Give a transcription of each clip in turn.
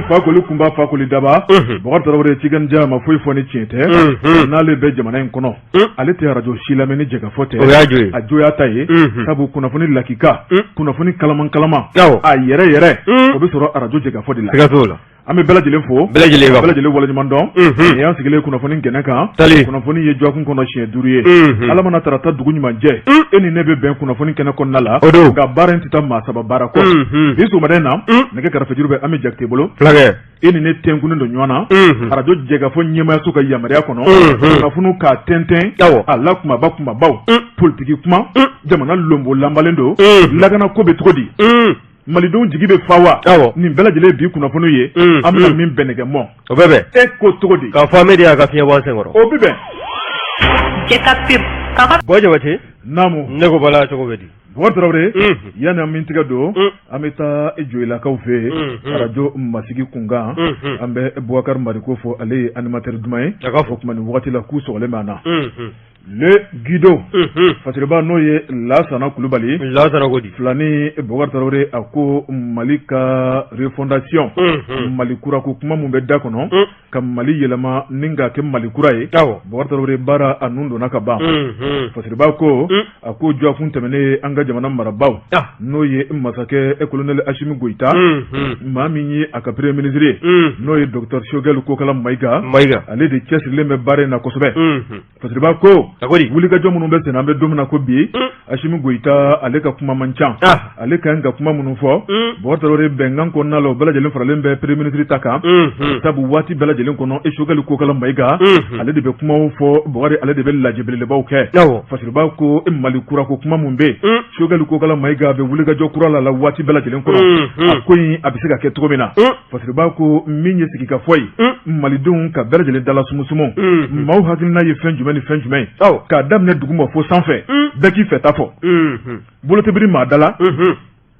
fakoli kunba fakoli daba bakari tarawele cikanja ma foyi fɔ ni tiɲɛ tɛ n'ale bɛ jamana in kɔnɔ ale tɛ radio si lamɛn ni jɛgɛfɔ tɛ a joya ta ye sabu kunnafoni lakika kunnafoni kalaman a yɛrɛ o bɛ sɔrɔ radio jɛgɛfɔ de la an bɛ bɛɛ lajɛlen fo bɛɛ lajɛlen waleɲuman dɔn nin y'an sigilen kunnafoni kɛnɛ kan kunnafoni ye jɔkun kɔnɔ siɲɛ 5 ye ala mana tarata dugu ɲumanjɛ e ni ne bɛ bɛn kunnafoni kɛnɛ kɔnɔna la nka baara in tɛ taa maa saba baara kɔ bi sɔgɔmada na nɛgɛ kɛrɛfɛjuru bɛ Ami Jakite bolo e ni ne tɛnkunnen don ɲɔgɔn na radio jɛgɛfɔ ɲɛmaayaso ka yamaruya kɔnɔ kunnafoniw k'a tɛntɛn a la kumabaw politiki kuma jamana lombo lanbalen don lakana ko bɛ cogo di malidenw jigi bɛ fa wa nin bɛɛ lajɛlen bi kunnafoni ye an bɛna min bɛn nɛgɛ mɔ o bɛ bɛn e ko cogo di k'a fɔ Amedi y'a ka fiɲɛ bɔ an senkɔrɔ o bɛ bɛn bɔ Jabate naamu ne ko bala cogo bɛ di Bakari Tarawele yanni an min tigɛ don an bɛ taa Joyilakaw fɛ yen radio Masigi kunkan an bɛ Bubakari Mariko fɔ ale ye animateur duman ye a ka fɔ kuma nin wagati la k'u sɔgɔlen bɛ an na le Guido fasiriba n'o ye Lansana Kulubali filani Bubakari Tarawele a ko Mali ka refondation Mali kura ko kuma mun bɛ da kɔnɔ ka Mali yɛlɛma ni ka kɛ Mali kura ye Bubakari Tarawele baara a nun donna ka ban fasiriba ko a ko jɔ kun tɛmɛnen an ka jamana marabaaw n'o ye masakɛ colonel Assimi Goïta maa min ye a ka premier ministre ye n'o ye docteur Choguel Kokala Maïga ale de cɛsirilen bɛ baara in na kosɛbɛ fasiriba ko wulikajɔ minnu bɛ sen an bɛ don min na ko bi Assimi Goïta ale ka kuma man ca ale ka ɲi ka kuma minnu fɔ Bubakari Tarawele bɛnkan kɔnɔna la o bɛɛ lajɛlen faralen bɛ premier ministre ta kan sabu waati bɛɛ lajɛlen kɔnɔ Choguel Kokala Maïga ale de bɛ kumaw fɔ Bubakari ale de bɛ lajɛ belebelebaw kɛ fasiriba ko Mali kura ko kuma mun bɛ Choguel Kokala Maïga bɛ wulikajɔ kura la waati bɛɛ lajɛlen kɔnɔ a ko in a bɛ se ka kɛ cogo min na fasiriba ko min ye sigi ka fɔ ye malidenw ka bɛɛ lajɛlen dala sumusumu maaw hakilina ye fɛn jumɛn ni fɛn jumɛn k'a daminɛ duguma fo sanfɛ bɛɛ k'i fɛ ta fɔ bolo tɛ biri maa da la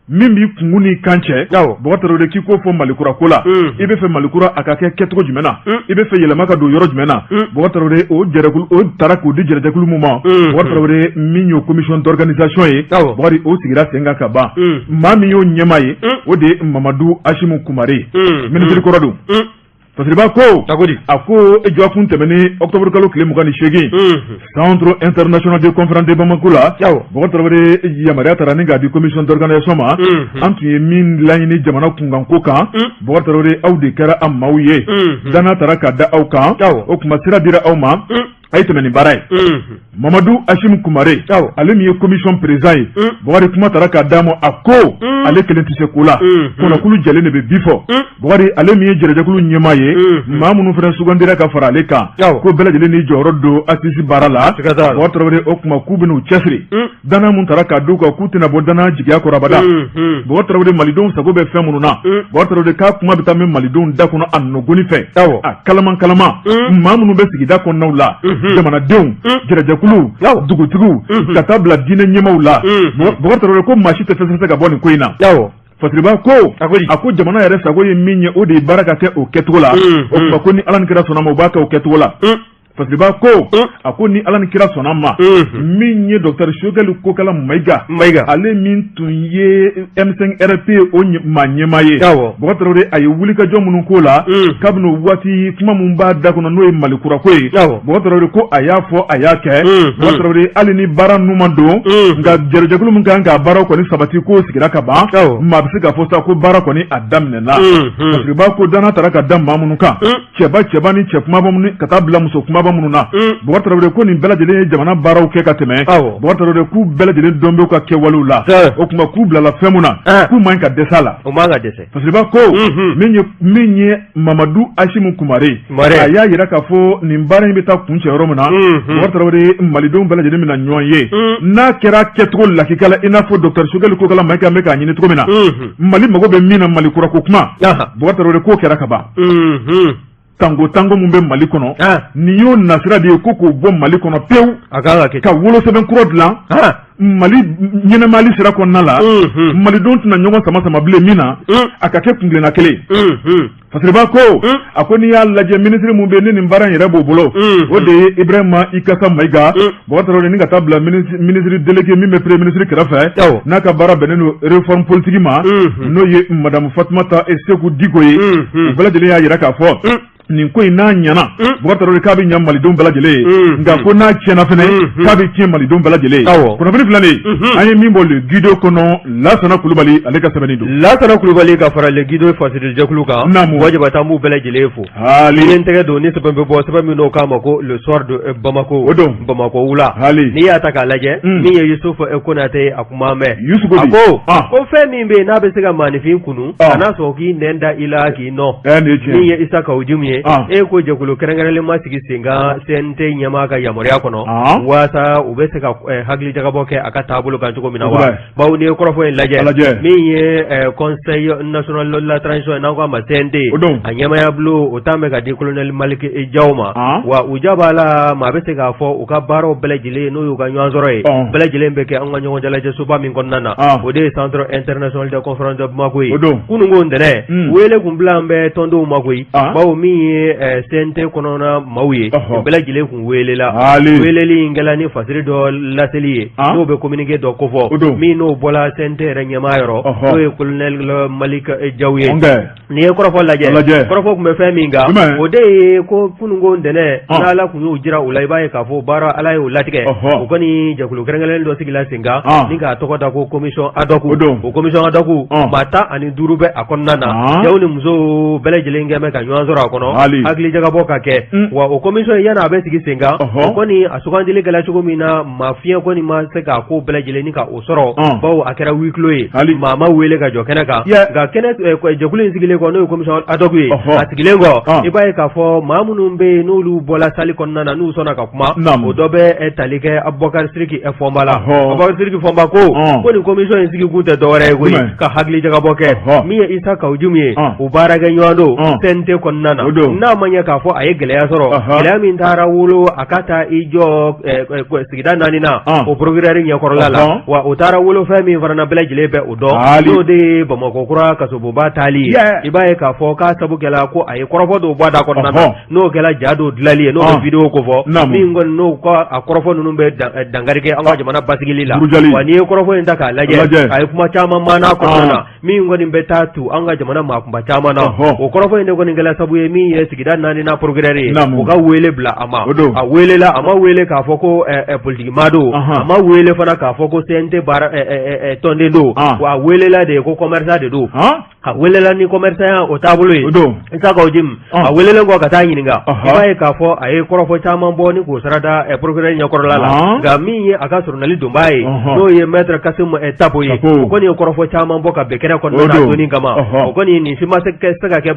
min b'i kungu ni kan cɛ Bubakari Tarawele k'i ko fɔ Malikura ko la i bɛ fɛ Malikura a ka kɛ kɛcogo jumɛn na i bɛ fɛ yɛlɛma ka don yɔrɔ jumɛn na Bubakari Tarawele o taara k'o di jɛrɛjɛkulu min ma Bubakari Tarawele min y'o commission d'organisation ye Bubakari o sigira sen kan ka ban maa min y'o ɲɛmaa ye o de ye Mamadu Ashimu Kumare ministre kɔrɔ don fasiriba ko a ko jɔkun tɛmɛnen octobre kalo tile 28 centre international de conférence de Bamako la Bubakari Tarawele yamaruya taara ni k'a di commission d'organisation ma an tun ye min laɲini jamana kunkanko kan Bubakari Tarawele aw de kɛra an maaw ye danaya taara k'a da aw kan o tuma sira dira aw ma a ye tɛmɛ ni baara ye Mamadu Ashimu Kumare ale min ye commission président ye Bubakari kuma taara k'a d'a ma a ko ale kelen tɛ se ko la kɔnɔkulu jɛlen de bɛ bi fɔ Bubakari ale min ye jɛrɛjɛkulu ɲɛmaa ye maa minnu fana sugandira ka fara ale kan ko bɛɛ lajɛlen ni jɔyɔrɔ don assise baara la Bubakari Tarawele o kuma k'u bɛn'u cɛsiri danaya mun taara k'a d'u kan k'u tɛna bɔ danaya jigiya kɔrɔ abada Bubakari Tarawele malidenw sago bɛ fɛn minnu na Bubakari Tarawele k'a kuma bɛ taa min malidenw da kɔnɔ a nɔgɔnni fɛ a kalaman maa minnu bɛ sigida kɔnɔnaw la jamanadenw jɛrɛjɛkulu dugutigiw ka taa bila diinɛ ɲɛmaaw la Bubakari Tarawele ko maa si tɛ fɛsɛfɛsɛ ka bɔ nin ko in na fasiriba ko a ko jamana yɛrɛ sago ye min ye o de ye baara ka kɛ o kɛcogo la o tuma ko ni Ala ni kira sɔnna ma o b'a kɛ o kɛcogo la fasiriba ko a ko ni Ala ni kira sɔnna ma min ye docteur Choguel Kokala Maïga ale min tun ye M5RP o maa ɲɛmaa ye Bubakari Tarawele a ye wulikajɔ minnu k'o la kabini o waati kuma min b'a da kɔnɔ n'o ye Malikura ko ye Bubakari Tarawele ko a y'a fɔ a y'a kɛ Bubakari Tarawele hali ni baara ninnu ma don nka jɛrɛjɛkulu min kan k'a baaraw kɔni sabati k'o sigira ka ban maa bɛ se k'a fɔ sa ko baara kɔni a daminɛna fasiriba ko danaya taara ka da maa minnu kan cɛba ni cɛ kumaba minnu ka taa bila muso kumaba minnu na Bubakari Tarawele ko nin bɛɛ lajɛlen ye jamana baaraw kɛ ka tɛmɛ Bubakari Tarawele k'u bɛɛ lajɛlen dɔn bɛ ka kɛwalew la o tuma k'u bilala fɛn mun na k'u man ɲi ka dɛsɛ a la fasiriba ko min ye Mamadu Ashimu Kumare a y'a yira k'a fɔ nin baara in bɛ taa kuncɛ yɔrɔ min na Bubakari Tarawele malidenw bɛɛ lajɛlen bɛna ɲɔgɔn ye n'a kɛra kɛcogo lakika la i n'a fɔ docteur Choguel Kokala Maïga bɛ k'a ɲini cogo min na Mali mago bɛ min na Malikura ko kuma Bubakari Tarawele k'o kɛra ka ban tango mun bɛ Mali kɔnɔ nin y'o nasira de ye ko k'o bɔ Mali kɔnɔ pewu ka wolosɛbɛn kura dilan Mali ɲɛnɛmali sira kɔnɔna la malidenw tɛna ɲɔgɔn sama bilen min na a ka kɛ kungilenna kelen Fasiriba ko a ko n'i y'a lajɛ ministre mun bɛ ni nin baara in yɛrɛ b'o bolo o de ye Ibrahima Ikasa Mayiga Bɔkɔtɔrɔ ni ka taa bila ministre délégué min bɛ premier ministre kɛrɛfɛ n'a ka baara bɛnnen don réforme politique ma n'o ye madame Fatumata Seku Diko ye u bɛɛ lajɛlen y'a jira k'a fɔ nin ko in n'a ɲana Bɔkɔtɔrɔ k'a bɛ ɲɛ malidenw bɛɛ lajɛlen ye nka ko n'a tiɲɛna fɛnɛ k'a bɛ tiɲɛ malidenw bɛɛ lajɛlen ye kunnafoni filanan an ye min bɔ le Guido kɔnɔ Lasana Kulubali ale ka sɛbɛnni don Lasana Kulubali ka fara le Guido fasilitajɛkulu kan wajibata an b'u bɛɛ lajɛlen fo ni n tɛgɛ don ni sɛbɛn bɛ bɔ sɛbɛn min n'o k'a ma ko le soir de Bamako o don Bamako wula n'i y'a ta k'a lajɛ min ye Yusufu Konate a kuma mɛn a ko fɛn min bɛ yen n'a bɛ se ka maanifin kunu kana sɔn k'i nɛn da i la k'i nɔ min ye Isa Kawujimu ye e ko jɛkulu kɛrɛnkɛrɛnlen ma sigi sen kan CNT ɲɛmaa ka yamaruya kɔnɔ waasa u bɛ se ka hakili jagabɔ kɛ a ka taabolo kan cogo min na wa bawo ni ye kɔrɔfɔ in lajɛ min ye Conseil national de la transition n'an ko a ma CNT a ɲɛmaaya bolo o taa mɛn ka di colonel Malik Jaw ma wa u ja b'a la maa bɛ se k'a fɔ u ka baaraw bɛɛ lajɛlen n'o y'u ka ɲɔgɔn sɔrɔ ye bɛɛ lajɛlen bɛ kɛ an ka ɲɔgɔn jalajɛ soba min kɔnɔna na o de ye Centre international de conférence de Bamako ye kununko ntɛnɛn wele kun bila an bɛ tɔndenw ma koyi bawo min ye CNT kɔnɔna maaw ye bɛɛ lajɛlen kun welela weleli in kɛla ni fasiri dɔ laseli ye n'o bɛ communiqué dɔ kofɔ min n'o bɔla CNT yɛrɛ ɲɛmaa yɔrɔ n'o ye colonel Malik Jaw ye nin ye kɔrɔfɔ lajɛ kɔrɔfɔ tun bɛ fɛn min kan o de ye ko kununko ntɛnɛn n'Ala kun y'u jira u la i b'a ye k'a fɔ baara Ala y'o latigɛ o kɔni jɛkulu kɛrɛnkɛrɛnnen dɔ sigila sen kan ni k'a tɔgɔ da ko commission ad hoc o commission ad hoc maa 15 bɛ a kɔnɔna na cɛw ni musow bɛɛ lajɛlen kɛ bɛ ka ɲɔgɔn sɔrɔ a kɔnɔ hakili jagabɔ ka kɛ wa o commission in yana a bɛ sigi sen kan o kɔni a sugandili kɛla cogo min na maa fiɲɛ kɔni ma se k'a ko bɛɛ lajɛlen ni ka o sɔrɔ bawo a kɛra huis clos ye maa ma wele ka jɔ kɛnɛ kan nka kɛnɛ jɛkulu in sigilen kɔ n'o ye commission ad hoc ye a sigilen kɔ i b'a ye k'a fɔ maa minnu bɛ yen n'olu bɔla sali kɔnɔna na n'u sɔnna ka kuma o dɔ bɛ tali kɛ Abubakar Siriki Fɔnba la Abubakar Siriki Fɔnba ko nin commission in sigi kun tɛ dɔwɛrɛ ye koyi ka hakili jagabɔ kɛ min ye Isa Kawujimu ye o baarakɛ ɲɔgɔn don CNT kɔnɔna na n'a ma ɲɛ k'a fɔ a ye gɛlɛya sɔrɔ gɛlɛya min taara wolo a ka taa i jɔ sigida 4 na o procureur ɲɛkɔrɔla la wa o taara wolo fɛn min fana na bɛɛ lajɛlen bɛ o dɔn n'o de ye Bamakɔ kura kasoboba taali ye i b'a ye k'a fɔ k'a sabu kɛla ko a ye kɔrɔfɔ dɔw bɔ a da kɔnɔna na n'o kɛla ja dɔw dilali ye n'o bɛ vidéo ko fɔ min kɔni n'o ka a kɔrɔfɔ ninnu bɛ dankari kɛ an ka jamana basigili la wa n'i ye kɔrɔfɔ in ta k'a lajɛ a ye kuma caman maana kɔnɔna na min kɔni bɛ taa tu an ka jamana maakunba caman na o kɔrɔfɔ in de kɔni kɛla sabu ye min ye sigida 4 na procureur ye u ka wele bila a ma a welela a ma wele k'a fɔ ko politique maa don a ma wele fana k'a fɔ ko CNT baara tɔnden don wa a welela de ko commerçant de don a welela ni commerçant o taabolo ye Isa Kawujimu a welelen kɔ ka taa ɲininka i b'a ye k'a fɔ a ye kɔrɔfɔ caman bɔ ni k'o sarada procureur ɲɛkɔrɔla la nka min ye a ka journaliste donbaa ye n'o ye maître Kasimu Tapo ye o kɔni ye kɔrɔfɔ caman bɔ ka bɛn kɛnɛ kɔnɔna na donni kama o kɔni nin si ma se ka kɛ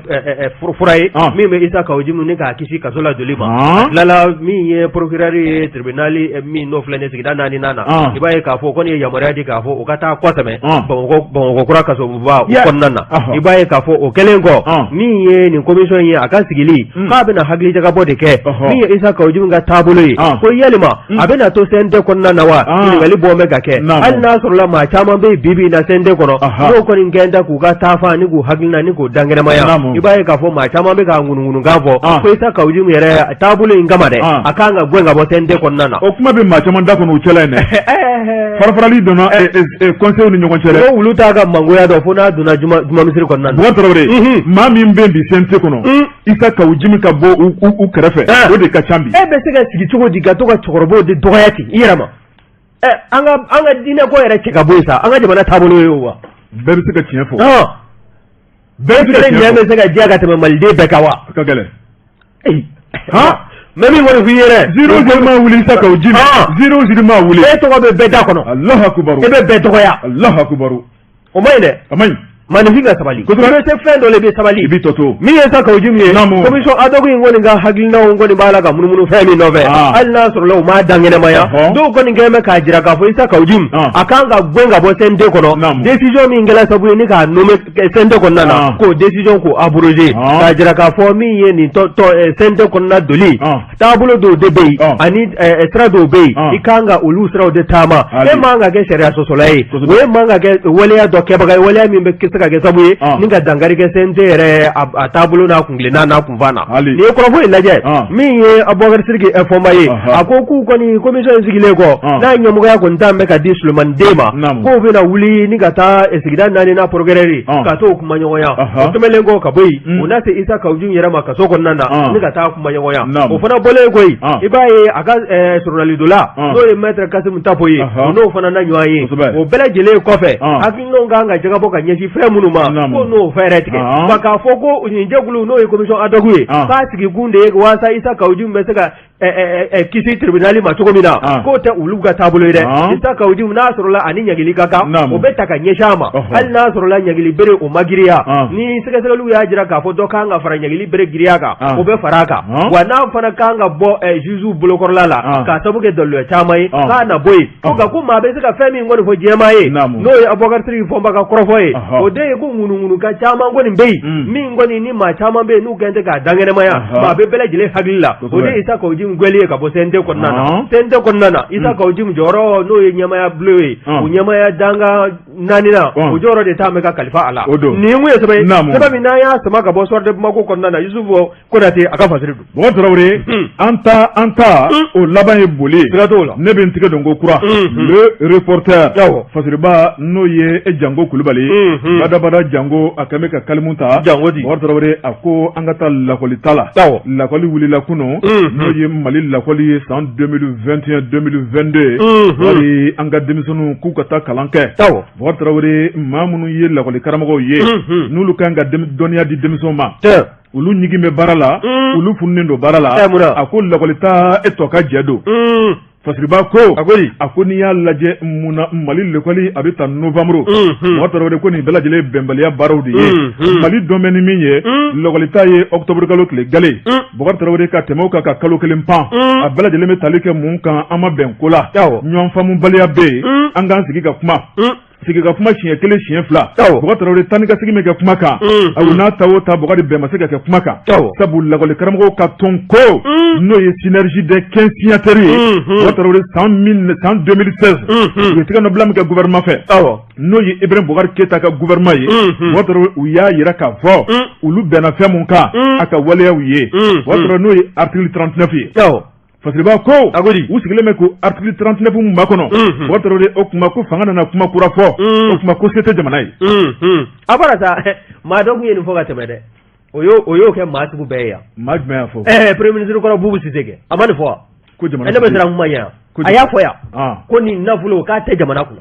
fura ye min bɛ Isa Kawujimu ni k'a kisi kaso la doli ma tilala min ye procureur ye tribunal min n'o filɛ nin sigida 4 na i b'a ye k'a fɔ o kɔni ye yamaruya di k'a fɔ o ka taa kɔsɛmɛ Bamakɔ kura kasoba o kɔnɔna na i b'a ye k'a fɔ o kɛlen kɔ min ye nin commission ye a ka sigili k'a bɛna hakili jagabɔ de kɛ min ye Isa Kawujimu ka taabolo ye ko yalima a bɛna to CNT kɔnɔna na wa ɲininkali bɔ bɛ ka kɛ hali n'a sɔrɔla maa caman bɛ bibi na CNT kɔnɔ n'o kɔni kɛn da k'u ka taafa ni k'u hakilina ni k'u dangɛrɛmaya i b'a ye k'a fɔ maa caman bɛ k'a ŋunuŋunukan fɔ ko Isa Kawujimu yɛrɛ taabolo in kama dɛ a kan ka gɛn ka bɔ CNT kɔnɔna na o kuma bɛ maa caman da kɔnɔ u cɛla in dɛ farafarali donna conseil ni ɲɔgɔn cɛ dɛ ko wulu t'a ka mangoya dɔn fo n'a donna juma misiri kɔnɔna na Bɔkɔtɔrɔ maa min bɛ bi CNT kɔnɔ Isa Kawujimu ka bɔ u kɛrɛfɛ o de ka ca bi e bɛ se ka sigi cogo di ka to ka cɛkɔrɔbaw de dɔgɔya ten i yɛrɛ ma an ka diinɛ ko yɛrɛ cɛ ka bɔ yen sa an ka jamana taabolo ye o wa bɛɛ bɛ se ka tiɲɛ fɔ bɛɛ bɛ se ka diya ka tɛmɛ maliden bɛɛ kan wa ka gɛlɛn mɛ min kɔni f'i ye dɛ zero ma wuli Isa Kawujimu zero ma wuli e tɔgɔ bɛ bɛɛ da kɔnɔ Alahu akubaru e bɛ bɛɛ dɔgɔya Alahu akubaru o ma ɲi dɛ a ma ɲi maninfin ka sabali ko se fɛn dɔ le bɛ sabali i bi toto min ye Isa Kawujim ye commission ad hoc in kɔni ka hakilinaw kɔni b'a la ka munumunu fɛn min nɔfɛ hali n'a sɔrɔ la u m'a da ɲɛnɛmaya dɔw kɔni kɛlen bɛ k'a jira k'a fɔ Isa Kawujim a kan ka gɛn ka bɔ CNT kɔnɔ décision min kɛla sabu ye ni k'a nommé CNT kɔnɔna na k'o décision k'o abrogé k'a jira k'a fɔ min ye nin CNT kɔnɔna doli taabolo dɔw de bɛ yen ani sira dɔw bɛ yen i kan ka olu siraw de taama e man ka kɛ sariya sɔsɔla ye o ye man ka kɛ waleya dɔ kɛbaga ye waleya min bɛ se ka kɛ sabu ye ni ka dankari kɛ CNT yɛrɛ a taabolo n'a kuntilenna n'a kunfan na nin ye kɔrɔfɔ in lajɛ min ye Abubakar Sidiki fɔma ye a ko k'u kɔni commission in sigilen kɔ n'a ɲɛmɔgɔya kɔni t'an bɛ ka di Sulemani Den ma k'o bɛna wuli ni ka taa sigida 4nan progrès ka t'o kuma ɲɔgɔnya o tɛmɛnen kɔ ka bɔ yen o na se Isa Kawujim yɛrɛ ma kaso kɔnɔna na ni ka taa kuma ɲɔgɔnya o fana bɔlen koyi i b'a ye a ka journaliste dɔ la n'o ye maître Kasimu Tapo ye o n'o fana na ɲɔgɔn ye o bɛɛ lajɛlen kɔfɛ hakilinaw kan ka jagabɔ ka ɲɛsin fɛn minnu ma ko n'o fɛɛrɛ tigɛ nka k'a fɔ ko nin jɛkulu n'o ye commission ad hoc ye k'a sigi kun de ye walasa Isa Kawujim bɛ se ka kisi tribunal ma cogo min na k'o tɛ olu ka taabolo ye dɛ Isa Kawujim n'a sɔrɔla ani ɲagili ka kan o bɛ ta ka ɲɛsin a ma hali n'a sɔrɔla ɲagili bere o ma giriya ni sɛgɛsɛgɛliw y'a jira k'a fɔ dɔ kan ka fara ɲagili bere giriya kan o bɛ fara a kan wa n'a fana kan ka bɔ juge bolokɔrɔla la k'a sabu kɛ daliluya caman ye k'a na bɔ yen nka ko maa bɛ se ka fɛn min kɔni fɔ diɲɛmaa ye n'o ye Abubakar Sidiki fɔnba ka kɔrɔfɔ ye o de ye ko ŋunuŋunu ka caman kɔni bɛ yen min kɔni ni maa caman bɛ yen n'u kɛn tɛ k'a dankɛnɛmaya maa bɛ bɛɛ lajɛlen hakili la o de ye Isa Kawujim gwɛli ye ka bɔ CNT kɔnɔna na CNT kɔnɔna na Isa Kawujim jɔyɔrɔ n'o ye ɲɛmaya bulon ye o ɲɛmaya danga 4nan o jɔyɔrɔ de t'an bɛ ka kalifa a la nin ye mun ye sɛbɛn sɛbɛn min n'an y'a sama ka bɔ soir de Bamako kɔnɔna na Yusufu Konate a ka fasiri don Bɔbɔ Tarawele an ta o laban ye boli siga t'o la ne bɛ n tigɛ don ko kura le reporter fasiriba n'o ye Jango Kulibali badabada Jango a kɛn bɛ ka kalimu ta Bɔbɔ Tarawele a ko an ka taa lakɔli ta la lakɔli wulila kunun n'o ye Mali lakɔli ye san 2021-2022 wali an ka denmisɛnninw k'u ka taa kalan kɛ Bɔbɔ Tarawele maa minnu ye lakɔli karamɔgɔw ye n'olu kan ka dɔnniya di denmisɛnw ma olu ɲigin bɛ baara la olu fununen don baara la a ko lakɔlita e tɔ ka jɛ don fasiriba ko a ko n'i y'a lajɛ munna Mali lakɔli a bɛ ta novembre Bɔbɔ Tarawele ko nin bɛɛ lajɛlen bɛnbaliya baaraw de ye Mali dɔn bɛ ni min ye lakɔlita ye octobre kalo tile gale Bɔbɔ Tarawele ka tɛmɛ o kan ka kalo kelen pan a bɛɛ lajɛlen bɛ tali kɛ mun kan an ma bɛn ko la ɲɔgɔn faamubaliya bɛ yen an k'an sigi ka kuma sigi ka kuma siɲɛ kelen siɲɛ fila Bɔbɔ Tarawele tan ni ka sigi bɛ kɛ kuma kan a n'a ta o ta Bɔbɔ bɛn ma se ka kɛ kuma kan sabu lakɔli karamɔgɔw ka tɔn ko n'o ye synergie des 15 signataires ye Bɔbɔ Tarawele san 2016 u ye tigɛ nɔbila min kɛ gouvernement fɛ n'o ye Ibrahim Boubacar Keita ka gouvernement ye Bɔbɔ Tarawele u y'a yira k'a fɔ olu bɛnna fɛn mun kan a ka waleyaw ye Bɔbɔ Tarawele n'o ye article 39 ye fasiriba ko u sigilen bɛ ko article 39 mun b'a kɔnɔ Bɔbɔ Tarawele o kuma ko fanga nana kuma kura fɔ o kuma ko se tɛ jamana ye a bɔra sa maa dɔ kun ye nin fɔ ka tɛmɛ dɛ o y'o kɛ maa sugu bɛɛ ye yan maa jumɛn y'a fɔ premier ministre kɔrɔ Bubu Sise kɛ a ma nin fɔ ko jamana ne bɛ siran kuma ɲɛ a y'a fɔ yan ko nin nafolo k'a tɛ jamana kunna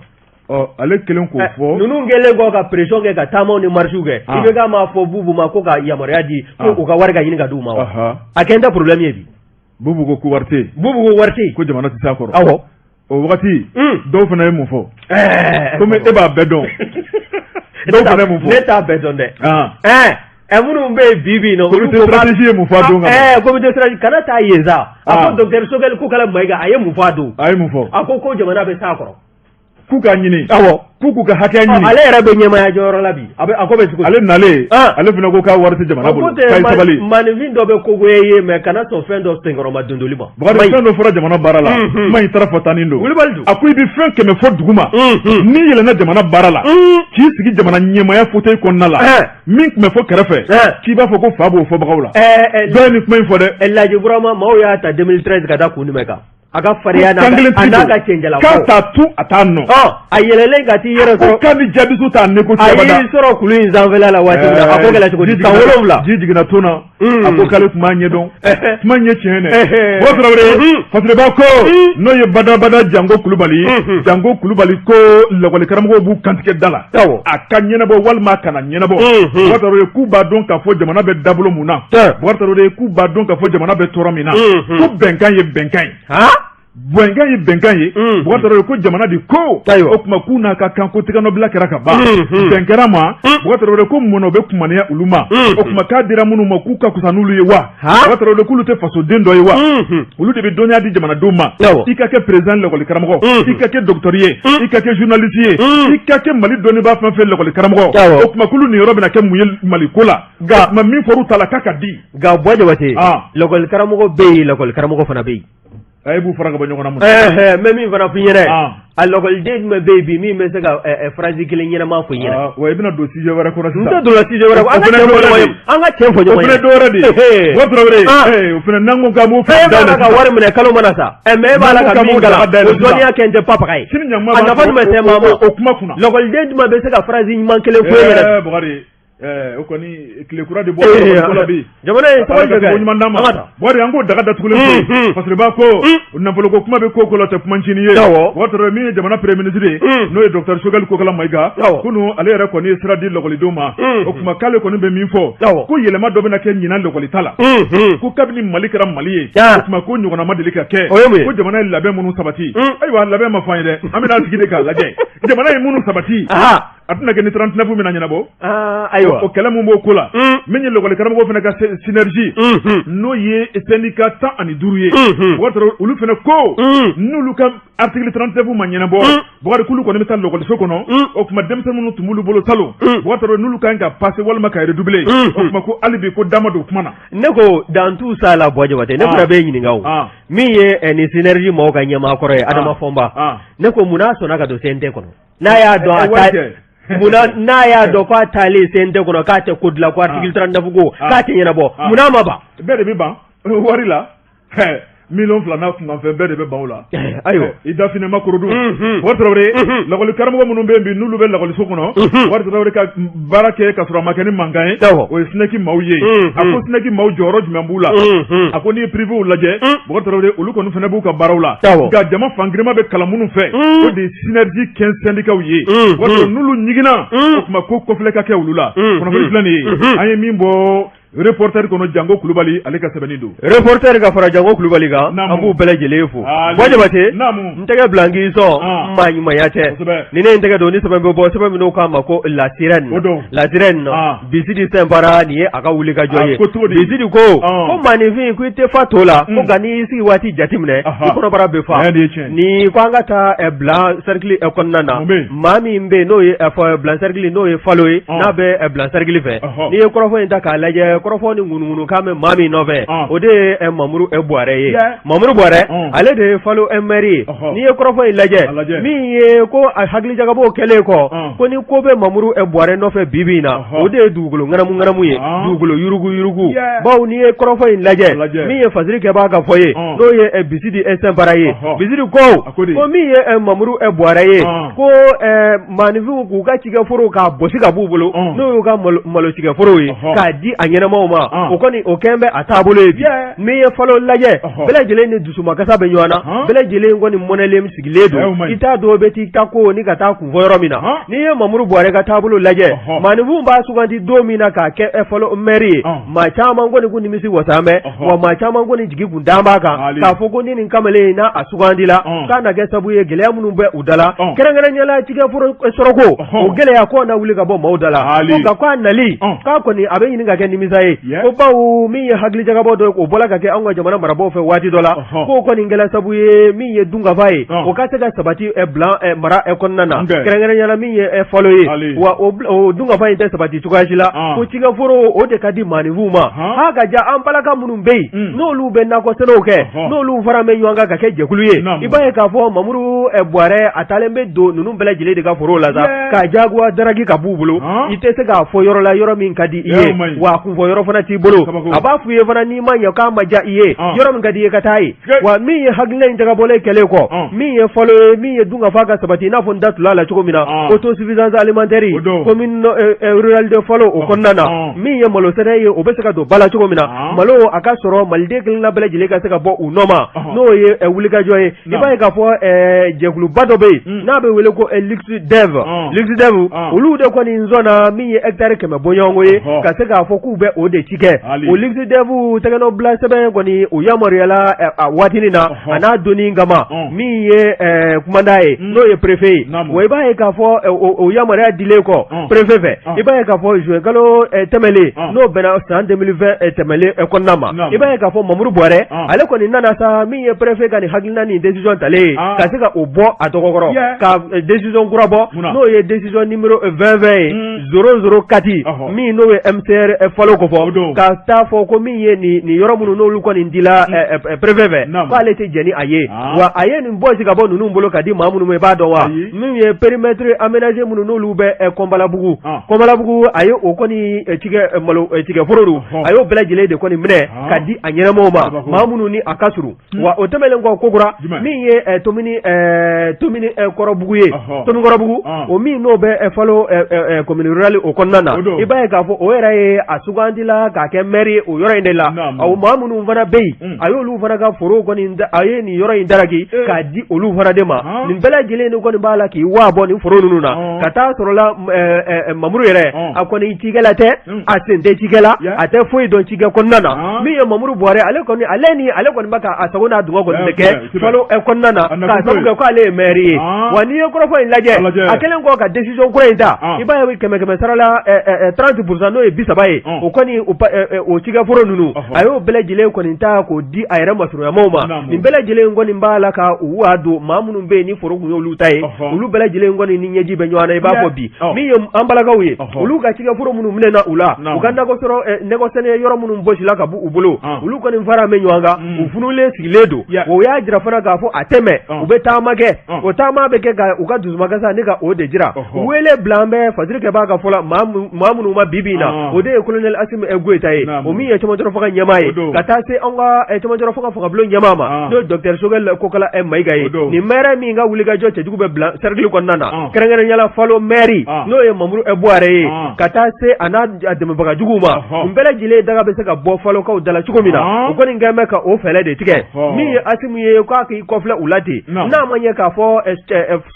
ale kelen k'o fɔ ninnu kɛlen kɔ ka pression kɛ ka taamaw ni marches kɛ i bɛ k'a ma fɔ Bubu ma ko ka yamaruya di ko u ka wari ka ɲini ka d'u ma wa a kɛn tɛ problème ye bi Bubu ko wari tɛ yen Bubu ko wari tɛ yen ko jamana tɛ s'a kɔrɔ awɔ o wagati dɔw fana ye mun fɔ komi e b'a bɛɛ dɔn dɔw fana ye mun fɔ ne t'a bɛɛ dɔn dɛ minnu bɛ yen bi nɔ comité stratégie ye mun fɔ a don comité stratégie kana taa yen sa a ko docteur Sogɛli Kokala Mayiga a ye mun fɔ a don a ye mun fɔ a ko jamana bɛ s'a kɔrɔ k'u ka ɲini awɔ k'u ka hakɛ ɲini ale yɛrɛ bɛ ɲɛmaya jɔyɔrɔ la bi a ko bɛ cogo ale nalen ale fana ko k'a wari tɛ jamana bolo k'a ye sabali maninfin dɔ bɛ kogo ye mais kana sɔn fɛn dɔ senkɔrɔma dondoli ma Bakari fɛn dɔ fɔra jamana baara la kuma in taara fɔ tanni don a ko i bɛ fɛn 100 fɔ dugu ma n'i yɛlɛnna jamana baara la k'i sigi jamana ɲɛmaya fauteuil kɔnɔna la min tun bɛ fɔ kɛrɛfɛ k'i b'a fɔ ko fa b'o fɔbagaw la dɔ ye nin kuma in fɔ dɛ Laji Burama maaw y'a ta 2013 ka taa kun jumɛn kan a ka fariya n'a ka cɛnjala k'a t'a tu a t'a nɔ a yɛlɛlen ka t'i yɛrɛ sɔrɔ k'a ni jaabisu t'a négocier a y'i sɔrɔ kulu in sanfɛla la waati min na a ko kɛla cogo di san 7 ji jiginna to na a ko k'ale tun b'a ɲɛdɔn kuma ɲɛ tiɲɛ dɛ Bɔbɔ Tarawele fasiriba ko n'o ye badabada Jango Kulibali ko lakɔli karamɔgɔw b'u kantigɛ da la a ka ɲɛnabɔ walima a kana ɲɛnabɔ Bɔbɔ Tarawele k'u b'a dɔn k'a fɔ jamana bɛ dabolo mun na Bɔbɔ Tarawele k'u b'a dɔn k'a fɔ jamana bɛ tɔɔrɔ min na ko bɛnkan ye bɛnkan ye bwenga yi benga yi bwataro ko jamana di ko o kuma kuna ka kan ko tigano bla kera ka ba benkera ma bwataro ko mono be kuma ne uluma o kuma ka dira munu makuka kusanulu ye wa bwataro de kulu te faso dendo ye wa ulu de be donya di jamana doma ikake president le ko le karamo ikake doctorier ikake journaliste ikake mali doni ba fa fe le ko le karamo o kuma kulu ni robe na ke muyel mali kola ga ma min foru tala kaka di ga boje wate le ko le karamo be le ko le karamo fana be ay bu faraga ba ñoko na mu même mi fana fu ñene alors que dès me baby mi me sega phrase kile ñene ma fu ñene wa ibna do si je wara ko rasta nda do la si je wara anga tempo ñoy anga do radi wotra wore o fena nango ga mo fa dala ka war mene kalo mana sa me ba la ka mi ngala o donia kende papa kay anda fa me te mama o kuma kuna lokol dès me be sega phrase ñi man kele fu ñene bogari o koni kile kura de bo ko la bi jamana sama daga ko nyuma ndama bori yango daga da tukule parce que ba ko na polo ko kuma be ko la ta kuma chini ye wotre mi jamana premier ministre no e docteur Sogal ko kala maiga kunu ale ra ko ni sradi lo ko lidoma o kuma kale ko ni be min fo ko yele ma do be na ke nyina lo ko litala ko kabni malikara maliye o kuma ko nyona ma delika ke ko jamana labe munu sabati aywa labe ma fanyde amina sigide ka laje jamana munu sabati atuna ke ni 39 mina nyana bo aywa o kala mo kola menye lo le karamo fena ka synergie no ye syndicat ta ani duruye wotro ulu fena ko nulu kam article 39 ma nyana bo bo kulu ko ne metal lo ko sokono o kuma dem tan munu tumulu bolo talo wotro nulu kan ka passer wal ma ka redoubler o kuma ko alibi ko damado kuma na ne ko dans tout ça la boje wate ne fura be nyini ngaw mi ye ni synergie mo ga nyama kore adama fomba ne ko muna so na ka do sente kono na ya do muna na ya do ko tale sente kono ka te kudla ko article 39 go ka te nyana bo muna ma ba be de ba wari la million flana kuma fe be de be bawla ayo ida finema kurudu wotrore lagol karamo munum be bi nulu be lagol sukuno wotrore ka barake ka sura makani mangaye o sneki mawye ako sneki maw joro jumambula ako ni privé ou laje wotrore ulu ko nu fene bu ka barawla ga jama fangrima be kala munum fe o de synergie 15 syndicat uye wotrore nulu nyigina kuma ko kofle ka ke ulula kono be plani ayi mimbo reporter kono jango kulubali ale ka sebeni do reporter ga fara jango kulubali ga abu bele jelefu waje bate ntege blangi so manyi mayate nine ntege do ni sebembe bo sebembe no kama ko la sirène bisidi sembara ni aka wuli ka joye bisidi ko manifi ku te fatola ko gani si wati jatimne ko bara be fa ni ko angata e blanc cercle e konnana mami mbe no e fa blanc cercle no e faloy na be e blanc cercle fe ni ko fo ndaka laje korofo ni ngunu kame mami nove ode mamuru boare ye mamuru boare ale de falo emeri ni e korofo ilaje mi ye ko hagli jaga bo kele ko ni ko be mamuru boare nove bibina ode dugulu ngaramu ye dugulu yurugu baw ni e korofo ilaje mi ye faziri ke ba ga foye no ye bisidi esempara ye bisidi ko mi ye mamuru boare ye ko manivu ku ga chiga foro ka bosiga bubulo no ga malo chiga foro ye ka di anyena ma o koni o kembe atabolo ebi mi ye falo laje bele jele ni dusuma kasa be nywana bele jele ngoni monelem sigiledo ita do beti tako ni kata ku voyoro mina ni ye mamuru boare ka tabolo laje manivu ba suganti do mina ka ke e falo meri ma chama ngoni kuni misi wasame wa ma chama ngoni jigi gundamba ka fogo ni kamale na asugandila kana ge sabu ye gele amunu be udala kerengere nyala tige furo soroko o gele ya ko na wuli ka bo maudala ko ga kwa nali ka ko ni abe ni ga ke ni misaye ko bawu mi ye hagli jaga bodo ko bola ka ke ango jamana marabo fe wati dola ko ni ngela sabu ye mi ye dunga faye o ka tega sabati e blanc e mara e konnana kerengere nyala mi ye e follow ye wa o dunga faye te sabati tukashila ko tiga furo o de kadi manivuma ha ga ja ampalaka munum be no lu be na ko seno ke no lu fara me yuanga ka ke jekulu ye ibaye ka fo mamuru e boare atalembe do nunum bele jile de ka furo la za ka jagwa daragi ka bubulo ite se ga fo yoro la yoro min kadi iye wa ku fo yoro fana ti bolo aba fu ye fana ni manya ka maja iye yoro min kadi ye katai wa mi ye hagle ndaga bole kele ko mi ye folo mi ye dunga faga sabati na fon datula la choko mina autosuffisance alimentaire commune rural de folo o konnana mi ye malo sere ye obesaka do bala choko mina malo aka soro malde kelna bele jile ka seka bo unoma no ye wulika joye iba ka fo jeglu badobe na be wele ko elixir dev ulu de ko ni nzona mi ye hectare keme bonyongo ye ka seka fo ku be o de ci kɛ o luxe dev tɛgɛnɔ bila sɛbɛn kɔni o yamaruyala waatini na a n'a donni kama min ye kumanda ye n'o ye préfet ye wa i b'a ye k'a fɔ o yamaruya dilen kɔ préfet fɛ i b'a ye k'a fɔ juin kalo tɛmɛlen n'o bɛnna san 2020 tɛmɛlen kɔnɔna ma i b'a ye k'a fɔ Mamuru Bɔrɛ ale kɔni nana sa min ye préfet ka nin hakilina ni décision talen ka se ka o bɔ a tɔgɔkɔrɔ ka décision kura bɔ n'o ye décision numéro 2020 ye 004 min n'o ye MCR falo ko fɔ ka taa fɔ ko min ye nin yɔrɔ minnu n'olu kɔni dila préfet fɛ k'ale tɛ jɛni a ye wa a ye nin bɔ ka bɔ ninnu bolo ka di maa minnu ma i b'a dɔn wa min ye périmètre aménagé minnu n'olu bɛ Kɔnbalabugu a ye o kɔni tigɛforo don a y'o bɛɛ lajɛlen de kɔni minɛ ka di a ɲɛnamaw ma maa minnu ni a ka surun wa o tɛmɛlen kɔ kokura min ye tomini kɔrɔbugu ye tomikɔrɔbugu o min n'o bɛ falo commune rurale o kɔnɔna na i b'a ye k'a fɔ o yɛrɛ ye a sugandila k'a kɛ maire ye o yɔrɔ in de la maa minnu fana bɛ yen a y'olu fana ka foro kɔni a ye nin yɔrɔ in daraki k'a di olu fana de ma nin bɛɛ lajɛlen de kɔni b'a la k'i waa bɔ nin foro ninnu na ka taa sɔrɔla Mamuru yɛrɛ a kɔni cikɛla tɛ a sen tɛ cikɛla a tɛ foyi dɔn cikɛ kɔnɔna na min ye Mamuru Bɔrɛ ale kɔni bɛ ka a sago n'a dungɔ kɔni de kɛ falo kɔnɔna na k'a sabu kɛ ko ale ye maire ye wa n'i ye kɔrɔfɔ in lajɛ a kɛlen kɔ ka décision kura in ta i b'a ye 100 sara la 30% n'o ye 30 ye o kɔni o cikɛforo ninnu a y'o bɛɛ lajɛlen kɔni ta k'o di a yɛrɛ masuruyamaw ma nin bɛɛ lajɛlen kɔni b'a la ka u waa don maa minnu bɛ yen ni foro kun y'olu ta ye olu bɛɛ lajɛlen kɔni ni ɲɛji bɛ ɲɔgɔn na i b'a fɔ bi min ye an balakaw ye olu ka cikɛforo minnu minɛna u la u ka nɛgɛsɛnɛ yɔrɔ minnu bɔsila ka b'u bolo olu kɔni fara mɛn ɲɔgɔn kan u funulen sigilen don o y'a jira fana k'a fɔ a tɛmɛ u bɛ taama kɛ o taama bɛ kɛ ka u ka dusumakasa ne ka o de jira u wele bila an bɛ Fadiri Kɛba ka fɔ la maa minnu ma bibi na o de ye colonel Assimi Goïta ye o min ye cɛmancɛrɔ faga ɲɛmaa ye ka taa se an ka cɛmancɛrɔ faga fangabulon ɲɛmaa ma n'o docteur Sogɛl Kokala Mayiga ye nin maire min ka wulikajɔ cɛjugu bɛ bila cercle kɔnɔna na kɛrɛnkɛrɛnyala falo maire n'o ye Mamuru Bɔrɛ ye ka taa se a n'a dɛmɛbagajuguw ma nin bɛɛ lajɛlen daga bɛ se ka bɔ falokaw dala cogo min na o kɔni kɛn bɛ ka o fɛlɛ de tigɛ min ye Assimi ye k'a k'i kɔfilɛ u la ten n'a ma ɲɛ k'a fɔ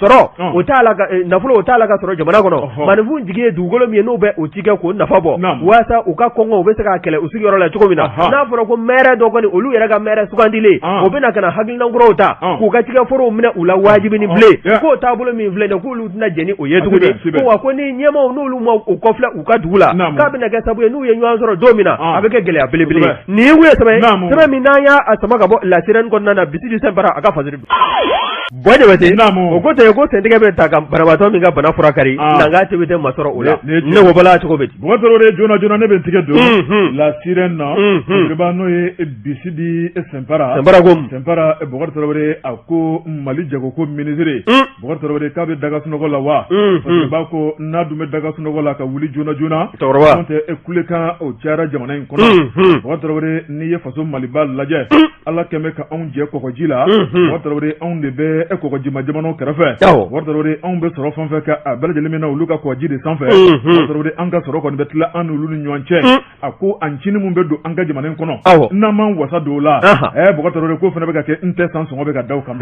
sɔrɔ o t'a la nafolo o t'a la ka sɔrɔ jamana kɔnɔ maninfin jigi ye dugukolo min ye n'o bɛ o ci kɛ k'o nafa bɔ walasa u ka kɔngɔ u bɛ se k'a kɛlɛ u sigiyɔrɔ la cogo min na n'a fɔra ko maire dɔ kɔni olu yɛrɛ ka maire sugandilen o bɛna ka na hakilinakuraw ta k'u ka cikɛforow minɛ u la wajibini bilen k'o taabolo min filɛ nin k'olu tɛna jɛni o ye tuguni ko wa ko ni ɲɛmaaw n'olu ma o kɔfilɛ u ka dugu la k'a bɛna kɛ sababu ye n'u ye ɲɔgɔn sɔrɔ don min na a bɛ kɛ gɛlɛya belebele nin ye ye sɛbɛn min n'an y'a sama ka bɔ la sirène kɔnɔna na Bisidi Sɛnpara a ka Fadiri bɔn Jabate o ko tɛ ko sɛntigɛ bɛ ta ka banabaatɔ min ka bana furakari nanga tɛ tɛ masɔrɔ o la ne ko bala cogo bɛ bɔtɔrɔ de joona ne bɛ tigɛ don la sirène na Fadiriba n'o ye Bisidi Sɛnpara Bɔkari a ko Mali jago ko ministre Bɔkari k'a bɛ daga sunɔgɔ la wa Fadiriba ko n'a dun bɛ daga sunɔgɔ la ka wuli joona n'o tɛ kulekan o cayara jamana in kɔnɔ Bɔkari n'i ye faso Maliba lajɛ Ala kɛmɛ ka anw jɛ kɔgɔji la Bɔkari anw de bɛ kɔgɔjima jamanaw kɛrɛfɛ Bɔkari anw bɛ sɔrɔ fɛn fɛn kɛ a bɛɛ lajɛlen min na olu ka kɔgɔji de sanfɛ Bɔkari an ka sɔrɔ kɔni bɛ tila an n'olu ni ɲɔgɔn cɛ a ko an cini min bɛ don an ka jamana in kɔnɔ n'an m'an wasa don o la Bɔkari ko fana bɛ ka kɛ n tɛ san sɔngɔ bɛ ka da o kan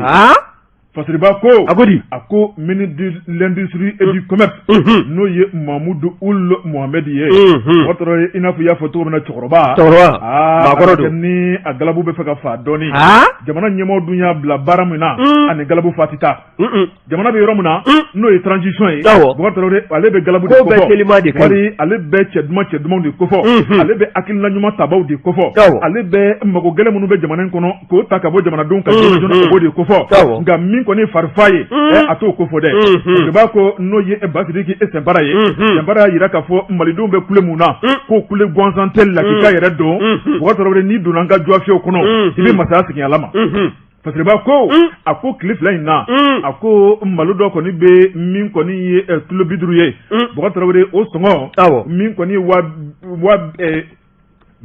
Fadiriba ko a ko ministre de l'industrie et du commerce n'o ye Mamudu Ul Mohamed ye Bɔkari i n'a fɔ i y'a fɔ cogo min na cɛkɔrɔba ni a galabu bɛ fɛ ka fa dɔɔni jamana ɲɛmaaw dun y'a bila baara min na ani galabu fa tɛ taa jamana bɛ yɔrɔ min na n'o ye transition ye Bɔkari ale bɛ galabu de kofɔ wari ale bɛ cɛ dumanw de kofɔ ale bɛ hakilina ɲuman tabaw de kofɔ ale bɛ mago gɛlɛn minnu bɛ jamana in kɔnɔ k'o ta ka bɔ jamanadenw ka joona o de kofɔ nka min kɔni farifa ye a t'o ko fɔ dɛ o b'a ko n'o ye Basidiki Sɛnpara ye Sɛnpara y'a jira k'a fɔ malidenw bɛ kule mun na ko kule gansan tɛ la k'i ka yɛrɛ dɔn Bɔkari n'i donna an ka jɔfiyɛw kɔnɔ i bɛ masaya segin ala ma Fadiriba ko a ko tile fila in na a ko malo dɔ kɔni bɛ min kɔni ye kilo 50 ye Bɔkari o sɔngɔ min kɔni ye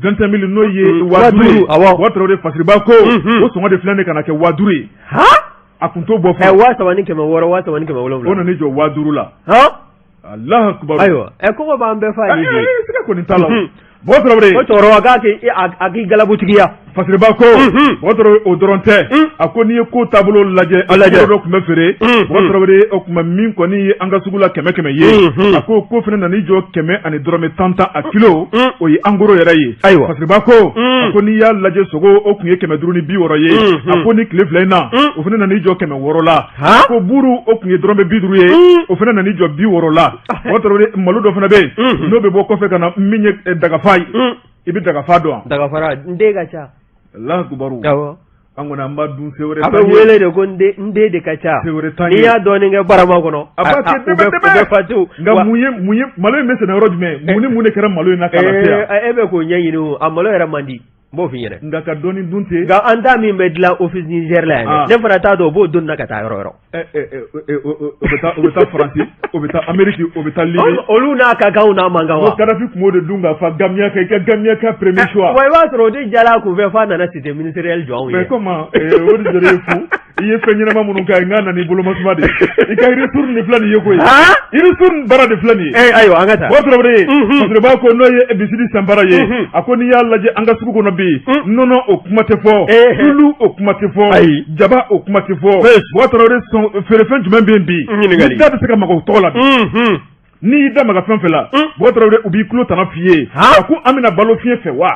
25 000 n'o ye 5000 Bɔkari Fadiriba ko o sɔngɔ de filɛ ne ka na kɛ 5000 ye a kun t'o bɔ fɔ 3,600 o nana jɔ 5000 la Allahu akbar ayiwa kɔngɔ b'an bɛɛ fa ye sika kɔni t'a la Bɔkari o cɛkɔrɔba k'a k'i galabutigiya fasiriba ko o tɔrɔ o dɔrɔn tɛ a ko n'i ye ko taabolo lajɛ dɔ tun bɛ feere o tɔrɔ o tuma min kɔni ye an ka sugu la 100 ye a ko fana nana jɔ 100 ani dɔrɔmɛ 10 a kilo o ye angoro yɛrɛ ye fasiriba ko a ko n'i y'a lajɛ sogo o tun ye 560 ye a ko ni tile fila in na o fana nana jɔ 600 la ko buru o tun ye dɔrɔmɛ 50 ye o fana nana jɔ 60 la o tɔrɔ malo dɔ fana bɛ yen n'o bɛ bɔ kɔfɛ ka na min ye dagafa ye i bɛ dagafa dɔn dagafara nde ka ca Allah kubaru an kɔni an b'a dun se wɛrɛ a bɛ wele de ko nde de ka ca n'i y'a dɔɔnin kɛ barama kɔnɔ a b'a kɛ bɛɛ fatu nka mun ye malo in bɛ sɛnɛ yɔrɔ jumɛn mun ni mun de kɛra malo in na k'a lase yan e bɛ k'o ɲɛɲini o a malo yɛrɛ man di n b'o f'i ɲɛna nka ka dɔɔnin dun ten nka an ta min bɛ dilan office Niger la yan ne fana t'a dɔn o b'o donni na ka taa yɔrɔ yɔrɔ o bɛ taa Faransi o bɛ taa Amérique o bɛ taa Libye olu n'a ka kanw n'a man kan wa Kadhafi tun b'o de dun k'a fa Gambia kɛ i ka Gambia kɛ premier choix wa i b'a sɔrɔ o de jala kun fɛ f'a nana cité ministérielle jɔ anw ye mais comment o de jɔlen ye fu i ye fɛn ɲɛnama minnu kɛ n k'a nana i bolomasuma de i ka retour de filɛ nin ye koyi retour baara de filɛ nin ye ayiwa an ka taa o Traoré parce que b'a ko n'o ye Bisidi Sanbara ye a ko n'i y'a lajɛ an ka sugu kɔnɔ bi nɔnɔ o kuma tɛ fɔ tulu o kuma tɛ fɔ jaba o kuma tɛ fɔ o Traoré feerefɛn jumɛn bɛ yen bi ni da bɛ se ka maga o tɔgɔ la n'i y'i da maga fɛn fɛn la o Traoré u b'i tulo tana f'i ye a ko an bɛna balo fiɲɛ fɛ wa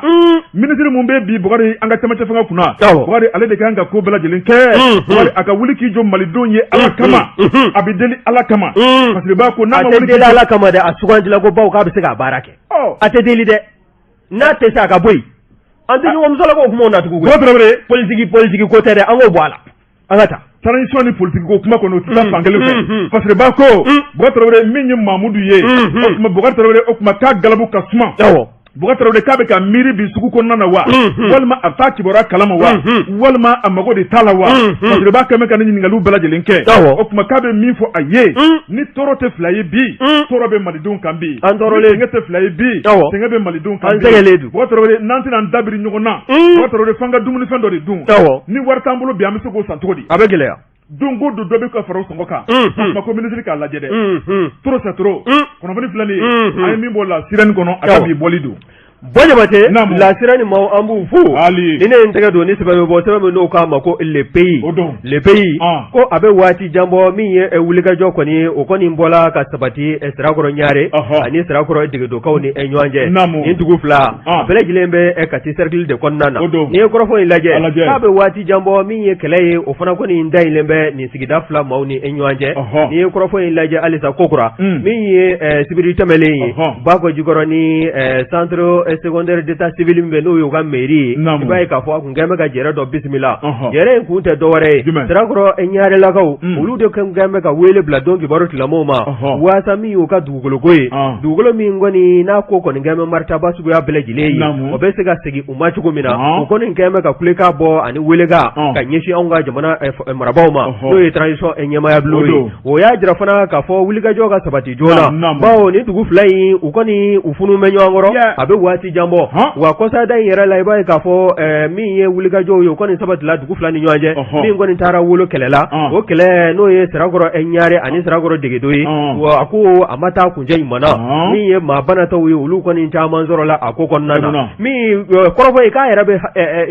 ministre mun bɛ bi Bukari an ka camancɛ fanga kunna Bukari ale de kan ka ko bɛɛ lajɛlen kɛ Bukari a ka wuli k'i jɔ malidenw ye Ala kama a bɛ deli Ala kama parce que b'a ko n'a ma wuli deli Ala kama dɛ a sugandila ko baw k'a bɛ se k'a baara kɛ a tɛ deli dɛ n'a tɛ se a ka bɔ yen an tɛ ɲɔgɔn musolakaw kuma na tugun o Traoré politique ko tɛ dɛ an k'o bɔ a la an ka taa transition ni politique ko kuma kɔnɔ o tɛ taa fan kelen fɛ parce que b'a ko Bukari Traoré min ye Mamudu ye o tuma Bukari Traoré o tuma k'a galabu ka suma Bukari Traoré k'a bɛ ka miiri bi sugu kɔnɔna na wa walima a t'a kibaruya kalama wa walima a mago de t'a la wa parce que b'a kɛmɛ ka ni ɲininkaliw bɛɛ lajɛlen kɛ o tuma k'a bɛ min fɔ a ye ni tɔɔrɔ tɛ fila ye bi tɔɔrɔ bɛ malidenw kan bi sɛgɛn tɛ fila ye bi sɛgɛn bɛ malidenw kan bi Bukari Traoré n'an tɛna an dabiri ɲɔgɔn na Bukari Traoré f'an ka dumunifɛn dɔ de dun ni wari t'an bolo bi an bɛ se k'o san cogo di a bɛ gɛlɛya don ko don dɔ bɛ ka fara o sɔngɔ kan a ko ministre k'a lajɛ dɛ trop c'est trop kunnafoni filɛ nin ye an ye min b'o la sirɛni kɔnɔ a ka bi bɔli don Bojabate la sirani ma an b'u fo ni ne ye n tɛgɛ don ni sɛbɛn bɛ bɔ sɛbɛn min n'o k'a ma ko le pays ko a bɛ waati jan bɔ min ye wulikajɔ kɔni o kɔni bɔla ka sabati Sirakɔrɔ Ɲare ani Sirakɔrɔ Degedokaw ni ɲɔgɔn cɛ nin dugu fila bɛɛ lajɛlen bɛ Kati cercle de kɔnɔna na n'i ye kɔrɔfɔ in lajɛ k'a bɛ waati jan bɔ min ye kɛlɛ ye o fana kɔni dayɛlɛn bɛ nin sigida fila maaw ni ɲɔgɔn cɛ n'i ye kɔrɔfɔ in lajɛ halisa Kokura min ye sibiri tɛmɛlen ye Bakɔ Jikɔrɔ ni centre secondaire d'état civil min bɛ n'o ye u ka mairie ye i b'a ye k'a fɔ a kun kɛn bɛ ka jɛrɛ dɔ bisimila jɛrɛ in kun tɛ dɔwɛrɛ ye Sirakɔrɔ Ɲarelakaw olu de kɛn bɛ ka wele bila don kibaru tilamɔɔw ma waasa min y'u ka dugukoloko ye dugukolo min kɔni n'a ko kɔni kɛn bɛ maritaba suguya bɛɛ lajɛlen ye o bɛ se ka segin u ma cogo min na o kɔni kɛn bɛ ka kulekan bɔ ani weleka ka ɲɛsin anw ka jamana marabaaw ma n'o ye transition ɲɛmaya bulon ye o y'a jira fana k'a fɔ wulikajɔ ka sabati joona bawo ni dugu fila in u kɔni u funu bɛ ɲɔgɔn kɔrɔ a bɛ waati jan bɔ wa kɔsada in yɛrɛ la i b'a ye k'a fɔ min ye wulikajɔw ye o kɔni sabatila dugu fila ni ɲɔgɔn cɛ min kɔni taara wolo kɛlɛ la o kɛlɛ n'o ye Sirakɔrɔ Ɲare ani Sirakɔrɔ Degedo ye wa a ko a ma taa kuncɛ ɲuman na min ye maa banataw ye olu kɔni caman sɔrɔ la a ko kɔnɔna na min kɔrɔfɔ ye k'a yɛrɛ bɛ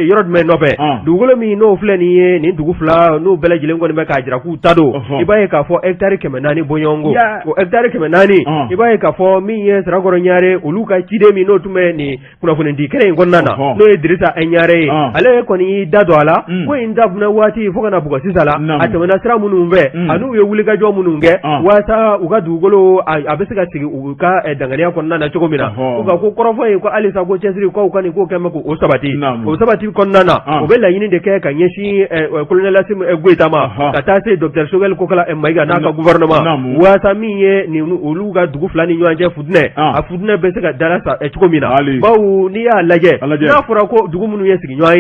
yɔrɔ jumɛn nɔfɛ dugukolo min n'o filɛ nin ye nin dugu fila n'u bɛɛ lajɛlen kɔni bɛ k'a jira k'u ta don i b'a ye k'a fɔ hectare 400 bɔɲɔgɔnko o hectare 400 i b'a ye k'a fɔ min ye Sirakɔrɔ Ɲare olu ka ciden min n'o tun bɛ nin kunnafonidi kɛnɛ in kɔnɔna na n'o ye Dirisa Ɲare ye ale kɔni y'i da don a la ko in dafunɛ waati fo ka na bugɔ sisan la a tɛmɛna sira minnu fɛ an'u ye wulikajɔ minnu kɛ waasa u ka dugukolo a bɛ se ka sigi u ka danganiya kɔnɔna na cogo min na ko nka ko kɔrɔfɔ ye ko halisa ko cɛsiri k'aw kɔni k'o kɛn bɛ k'o sabati o sabati kɔnɔna na o bɛ laɲini de kɛ ka ɲɛsin colonel Assimi Goïta ma ka taa se docteur Choguel Kokala Maïga n'a ka gouvernement waasa min ye olu ka dugu fila ni ɲɔgɔn cɛ futinɛ a futinɛ bɛ se ka dala cogo min na bawo n'i y'a lajɛ n'a fɔra ko dugu minnu ye sigiɲɔgɔn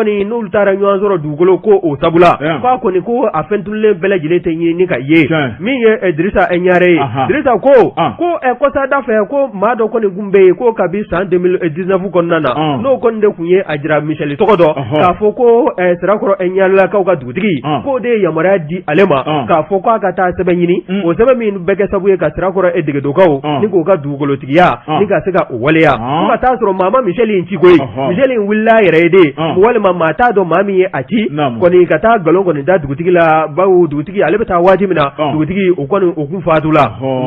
ye n'olu taara ɲɔgɔn sɔrɔ dugukolo ko o sabula k'a kɔni ko a fɛn tununnen bɛɛ lajɛlen tɛ ɲini ka ye min ye Dirisa Ɲare ye Dirisa ko kɔsada fɛ ko maa dɔ kɔni kun bɛ yen ko kabi san 2019 kɔnɔna na n'o kɔni de kun ye a jira Michel tɔgɔ dɔ k'a fɔ ko Sirakɔrɔ Ɲarelakaw ka dugutigi k'o de ye yamaruya di ale ma k'a fɔ k'a ka taa sɛbɛn ɲini o sɛbɛn min bɛ kɛ sababu ye ka Sirakɔrɔ Degedokaw ni k'o ka dugukolotigiya ni ka se ka o waleya fo ka taa sɔrɔ mama Michel in ci koyi Michel in wulila yɛrɛ de walima maa t'a dɔn maa min ye a ci kɔni ka taa galon kɔni da dugutigi la bawo dugutigi ale bɛ taa waati min na dugutigi o kɔni o kun faatu la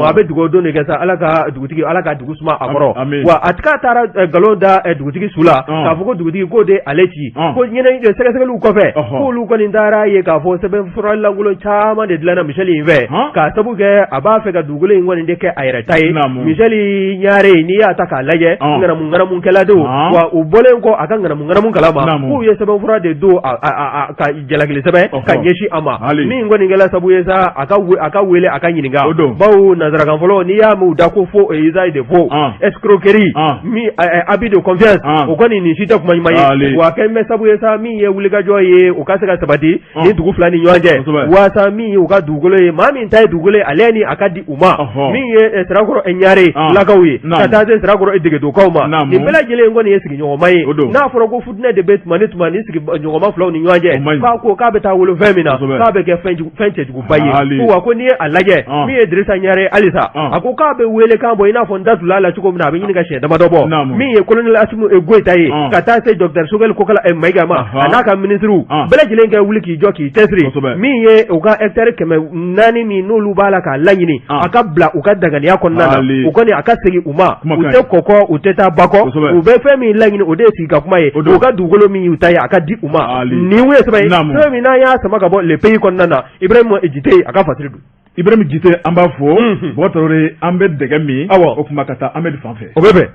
a bɛ dugawu don de kɛ sa Ala ka dugutigi Ala ka dugu suma a kɔrɔ wa a tika taara galon da dugutigi su la k'a fɔ ko dugutigi k'o de ale ci ko sɛgɛsɛgɛliw kɔfɛ k'olu kɔni taara ye k'a fɔ sɛbɛnfura lankolon caman de dilanna Michel in fɛ k'a sabu kɛ a b'a fɛ ka dugukolo in kɔni de kɛ a yɛrɛ ta ye Michel ɲaare n'i y'a ta k'a lajɛ ŋanamu-ŋanamukɛla don wa u bɔlen kɔ a ka ŋanamu-ŋanamu kalama k'u ye sɛbɛnfura de don ka jalakili sɛbɛn ka ɲɛsin a ma min kɔni kɛla sabu ye sa a ka wele a ka ɲininka bawo nanzarakan fɔlɔ n'i y'a mɛn u da ko faux et usage de faux escroquerie min abus de confiance o kɔni nin si tɛ kuma ɲuman ye wa kɛn bɛ sabu ye sa min ye wulikajɔ ye o ka se ka sabati ni dugu fila ni ɲɔgɔn cɛ waasa min ye u ka dugukolo ye maa min ta ye dugukolo ye ale ni a ka di u ma min ye Sirakɔrɔ Ɲare lakaw ye ka taa se Sirakɔrɔ Degedokaw ma nin bɛɛ lajɛlen kɔni ye sigiɲɔgɔnma ye n'a fɔra ko futinɛ de bɛ tuma ni tuma ni sigiɲɔgɔnma filaw ni ɲɔgɔn cɛ k'a ko k'a bɛ taa wolo fɛn min na k'a bɛ kɛ fɛn cɛjuguba ye wa ko n'i ye a lajɛ min ye Dirisa Ɲare halisa a ko k'a bɛ wele kan bɔ i n'a fɔ n da tun la cogo min na a bɛ ɲini ka siɲɛ damadɔ bɔ min ye colonel Asimu Goyita ye ka taa se Dr Sogɛl Kokala Mayiga ma a n'a ka ministres bɛɛ lajɛlen kɛ wuli k'i jɔ k'i cɛsiri min ye u ka hectare 400 min n'olu b'a la k'a laɲini a ka bila u ka danganiya kɔnɔna na u kɔni a ka segin u ma u tɛ kɔkɔ u tɛ taa bakɔ u bɛ fɛn min laɲini o de ye sigi ka kuma ye u ka dugukolo min y'u ta ye a ka di u ma nin ye sɛbɛn ye fɛn min n'an y'a sama ka bɔ le pays kɔnɔna na Ibrahima Jite a ka fasiri don Ibrahima Jite an b'a fɔ Bɔbɔ Tarawele an bɛ dɛgɛ min o kuma ka taa Ahmed fan fɛ o bɛ bɛn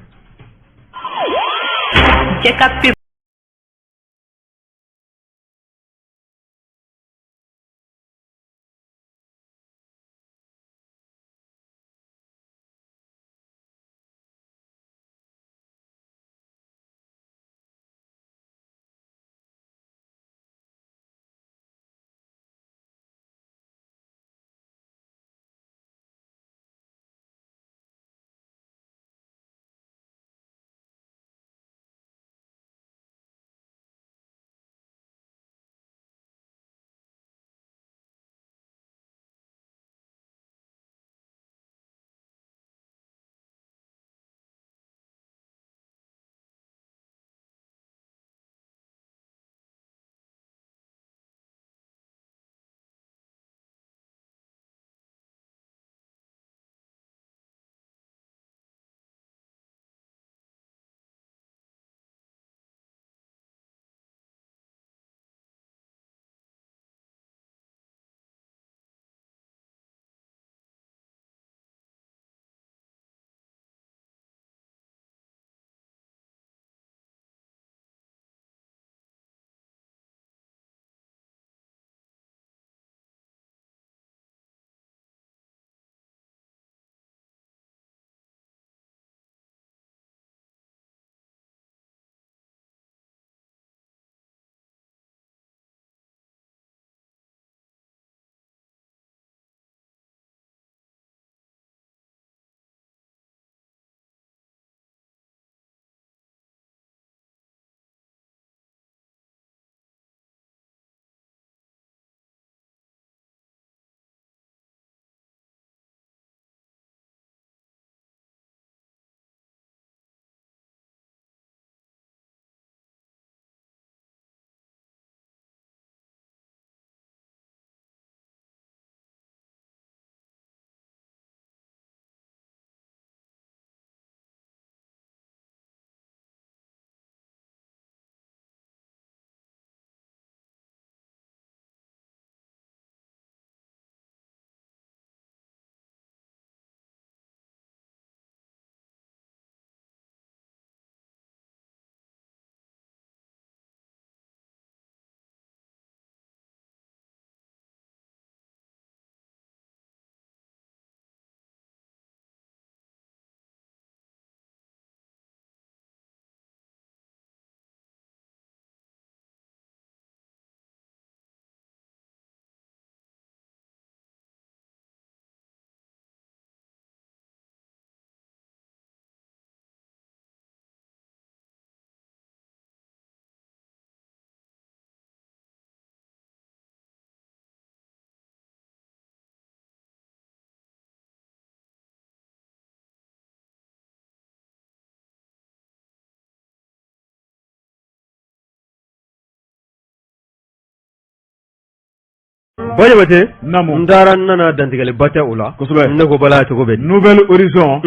Bajabate namu ndara nana dantigale bata ula kosube ne ko bala to gobe Nouvelle Horizon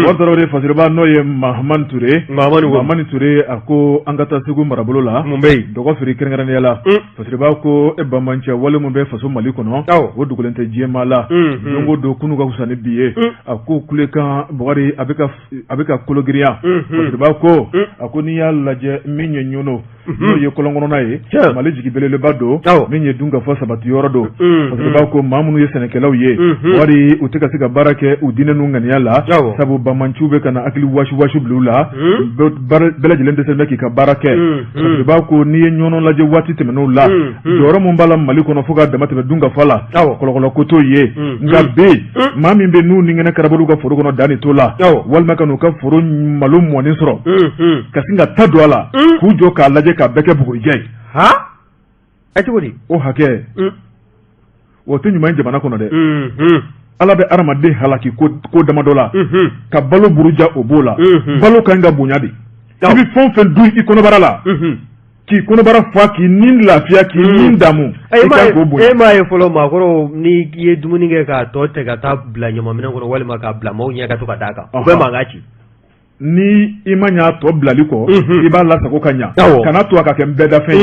wantaro de fasirba no ye Mahaman Touré ako angata segu marabolo la Mumbai dogo firi kerengana yala fasirba ko e bamancha wale mumbe faso mali kono o dugulente jema la dongo do kunu ga kusani biye ako kuleka bogari abeka kologiriya fasirba ko ako ni yalla je minye nyono no ye kolongono naye mali jigi belele bado minye dunga fa sabati yorodo fasirba ko mamunu ye senekelaw ye wari uteka siga barake udine nungani yala sabu bamanchube kana akili washu blula bela jilende selme ki ka barake fasirba ko ni ye nyono laje wati temeno la doro mumbala mali kono foga damate be dunga fala kolokolo koto ye ngabe mami be nu ningene karabalu ka foro kono dani tola walma kanu ka foro malum woni soro kasinga tadwala kujo ka laje ka beke bugurijai ati wodi o hake wotu nyuma njabana kono de ala be aramaden halaki ko damadola ka balo buruja obola balo kanga bunyadi ibi fonfen du ikono barala ki kono bara fa ki nin lafiya ki nin damu ma ye folo ma koro ni ye dumuni ke ka to te ka ta bla nyama mina koro wali ma ka bla mo nya ka to ka daka be ma ngachi ni imanya to blali ko iba la sako kanya kana to aka kembe da fe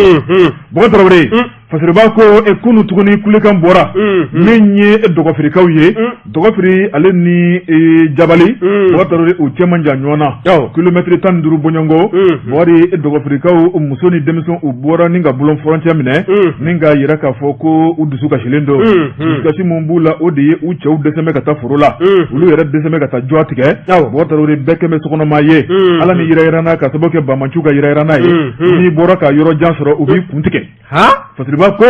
bo torore fasirba ko e kunu tuguni kulikan bora menye dogo firikawye dogo firi ale ni jabali bo torore o chemanja nyona kilometre tan duru bonyongo bori dogo firikaw musoni demison o bora ninga bulon frontier mine ninga yiraka foko udusu ka shilendo kasi mumbula odi u chew deseme kata furula ulu yere deseme kata joatike bo torore bekeme sokono maye ala ni yirayirana ka saboke bamanchuga yirayirana ye ni bora ka yoro jansoro ubi kuntike fasiriba ko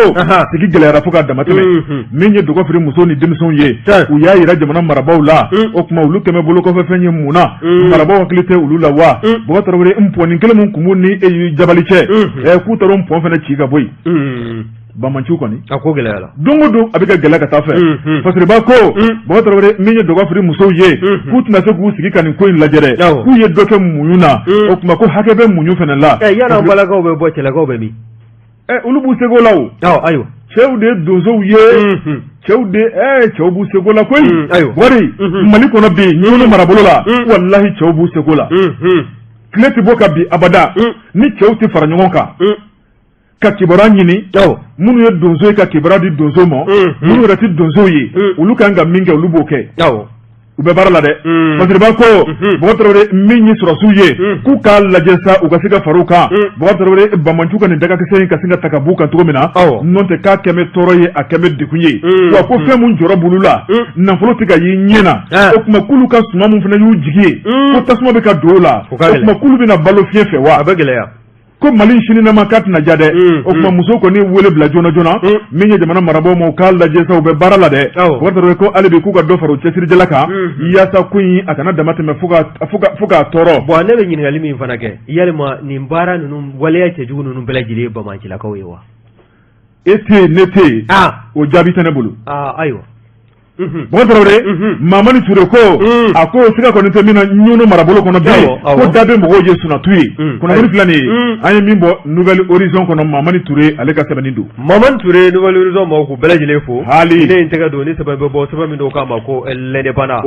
sigi gelera foka damateme minye dogo firi muso ni demison ye u ya yira jamana marabaw la o kuma ulu keme bolo ko fenye muna marabaw hakilite ulu la wa bo tarore mponi kele mun kumuni e jabaliche ku taro mpon fene chiga boy bamanchu koni ako gelera dongodo abika gela ka tafe fasiriba ko bo tarore minye dogo firi muso ye ku tuna se ku sigi kan ko in lajere ku ye doke muyuna o kuma ko hakebe munyu fene la yana balaga obe bo chela go be mi ulubu segolawo ayo chewde dozo ye chewde chewbu segola koy wari mali kono bi nyono marabolo la wallahi chewbu segola kleti boka bi abada ni chewti fara nyonka ka kibara nyini munu ye dozo ka kibara di dozo mo munu rati dozo ye ulu kanga minga ulubu ke ube bara la de fasiriba ko botorore minyi surasu ye ku ka lajesa u ka siga faruka botorore bamanchu ka ni daga kese ka singa takabuka tugomina nonte ka keme toro ye akeme dikunye wa ko femu njoro bulula na folo tiga yi nyena o kuma kulu ka suma mun fana yu jigi ko tasuma be ka dola o kuma kulu bina balo fiefe wa abegeleya ko mali shini na makat na jade o kuma muso ko ni wole bla jona minye jamana marabo mo kala jesa ube barala de wotoro ko alibi ku ka do faru chesiri jelaka yasa kunyi akana damate me fuga toro bo ne be nyinga limi fanake yalma ni mbara nunu wale ya tejugu nunu bela jile ba manchila ka wewa ete nete o jabi tanebulu ayo Bontorore mamani Touré ko ako sika ko nte mina nyuno marabolo kono be ko dabe mo goje suna tuyi kono woni flani ayi mimbo Nouvelle Horizon kono mamani Touré ale ka sabani do Mamani Touré Nouvelle Horizon mo ko belajile fo hali ne intega do ni sababe bo sababe do kama ko lede bana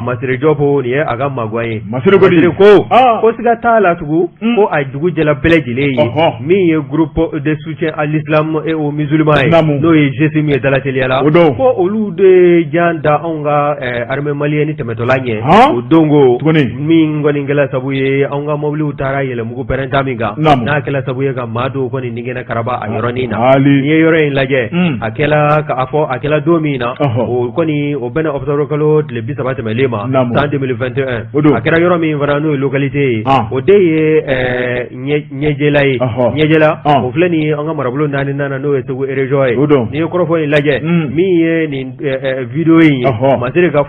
masire jopo ni aga magwaye masire ko sika tala tugu ko ay dugu jela belajile yi mi ye groupe de soutien à l'islam et aux musulmans no ye jesimi e dalateli ala ko de janda onga arme malieni temetolanye udongo min ngoni ngela sabuye onga mobli utara yele mugo perenta minga na kala sabuye ga mado ko ni ngena karaba ayoroni na ni yore laje akela ka afo akela domina o koni o bena observer kalo le bisabate melema en 2021 akela yoro mi vanano localité o de nyejela o fleni onga marabulo nani nana no etugo erejoy ni korofo ni laje mi ye ni nin video in masire ka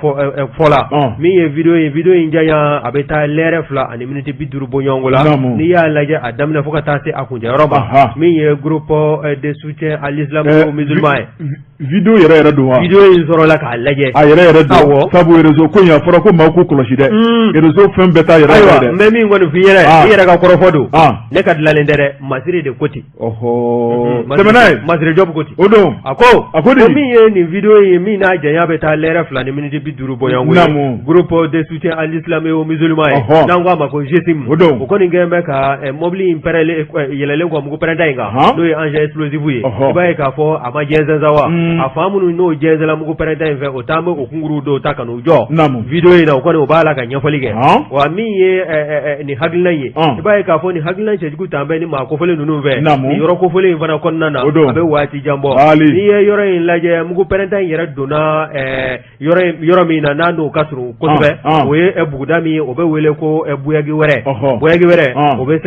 fola min ye video in jaya abeta lere fla ani minute biduru bonyongola ni ya laje adamna foka tase akunja roba min ye groupe de soutien à l'islam musulman video yɛrɛ do wa video in sɔrɔ la k'a lajɛ a yɛrɛ do sabu réseau ko ɲa fɔra ko maa ko kɔlɔsi dɛ réseau fɛn bɛɛ ta yɛrɛ dɛ n bɛ min kɔni f'i yɛrɛ i yɛrɛ ka kɔrɔfɔ don ne ka dilanlen tɛ dɛ masiri de ko ten tɛmɛna ye masiri jɔbu ko ten o don a ko min ye nin video ye min n'a janya bɛ taa lɛrɛ 2 ni minute 50 bɔɲɔgɔn groupe de soutien à l'islam et aux musulmans ye n'an ko a ma ko GESIM o kɔni kɛlen bɛ ka mobili in yɛlɛlen kɔ mugu pɛrɛnta in kan n'o ye engin explosif ye i b'a ye k'a fɔ a ma jɛnsɛn sa wa a fa minnu n'o jɛnsɛnla mugu pɛrɛnta in fɛ o t'an bɛ o kunkuru dɔw ta ka n'u jɔ video in na o kɔni o b'a la ka ɲɛfɔli kɛ wa min ye nin hakilina ye i b'a ye k'a fɔ nin hakilina cɛjugu t'an bɛ ni maa kofɔlen ninnu fɛ nin yɔrɔ kofɔlen in fana kɔnɔna na a bɛ waati jan bɔ n'i ye yɔrɔ in lajɛ mugu pɛrɛnta in yɛrɛ donna yɔrɔ min na n'a n'o ka surun kosɛbɛ o ye buguda min ye o bɛ wele ko buyagi wɛrɛ o bɛ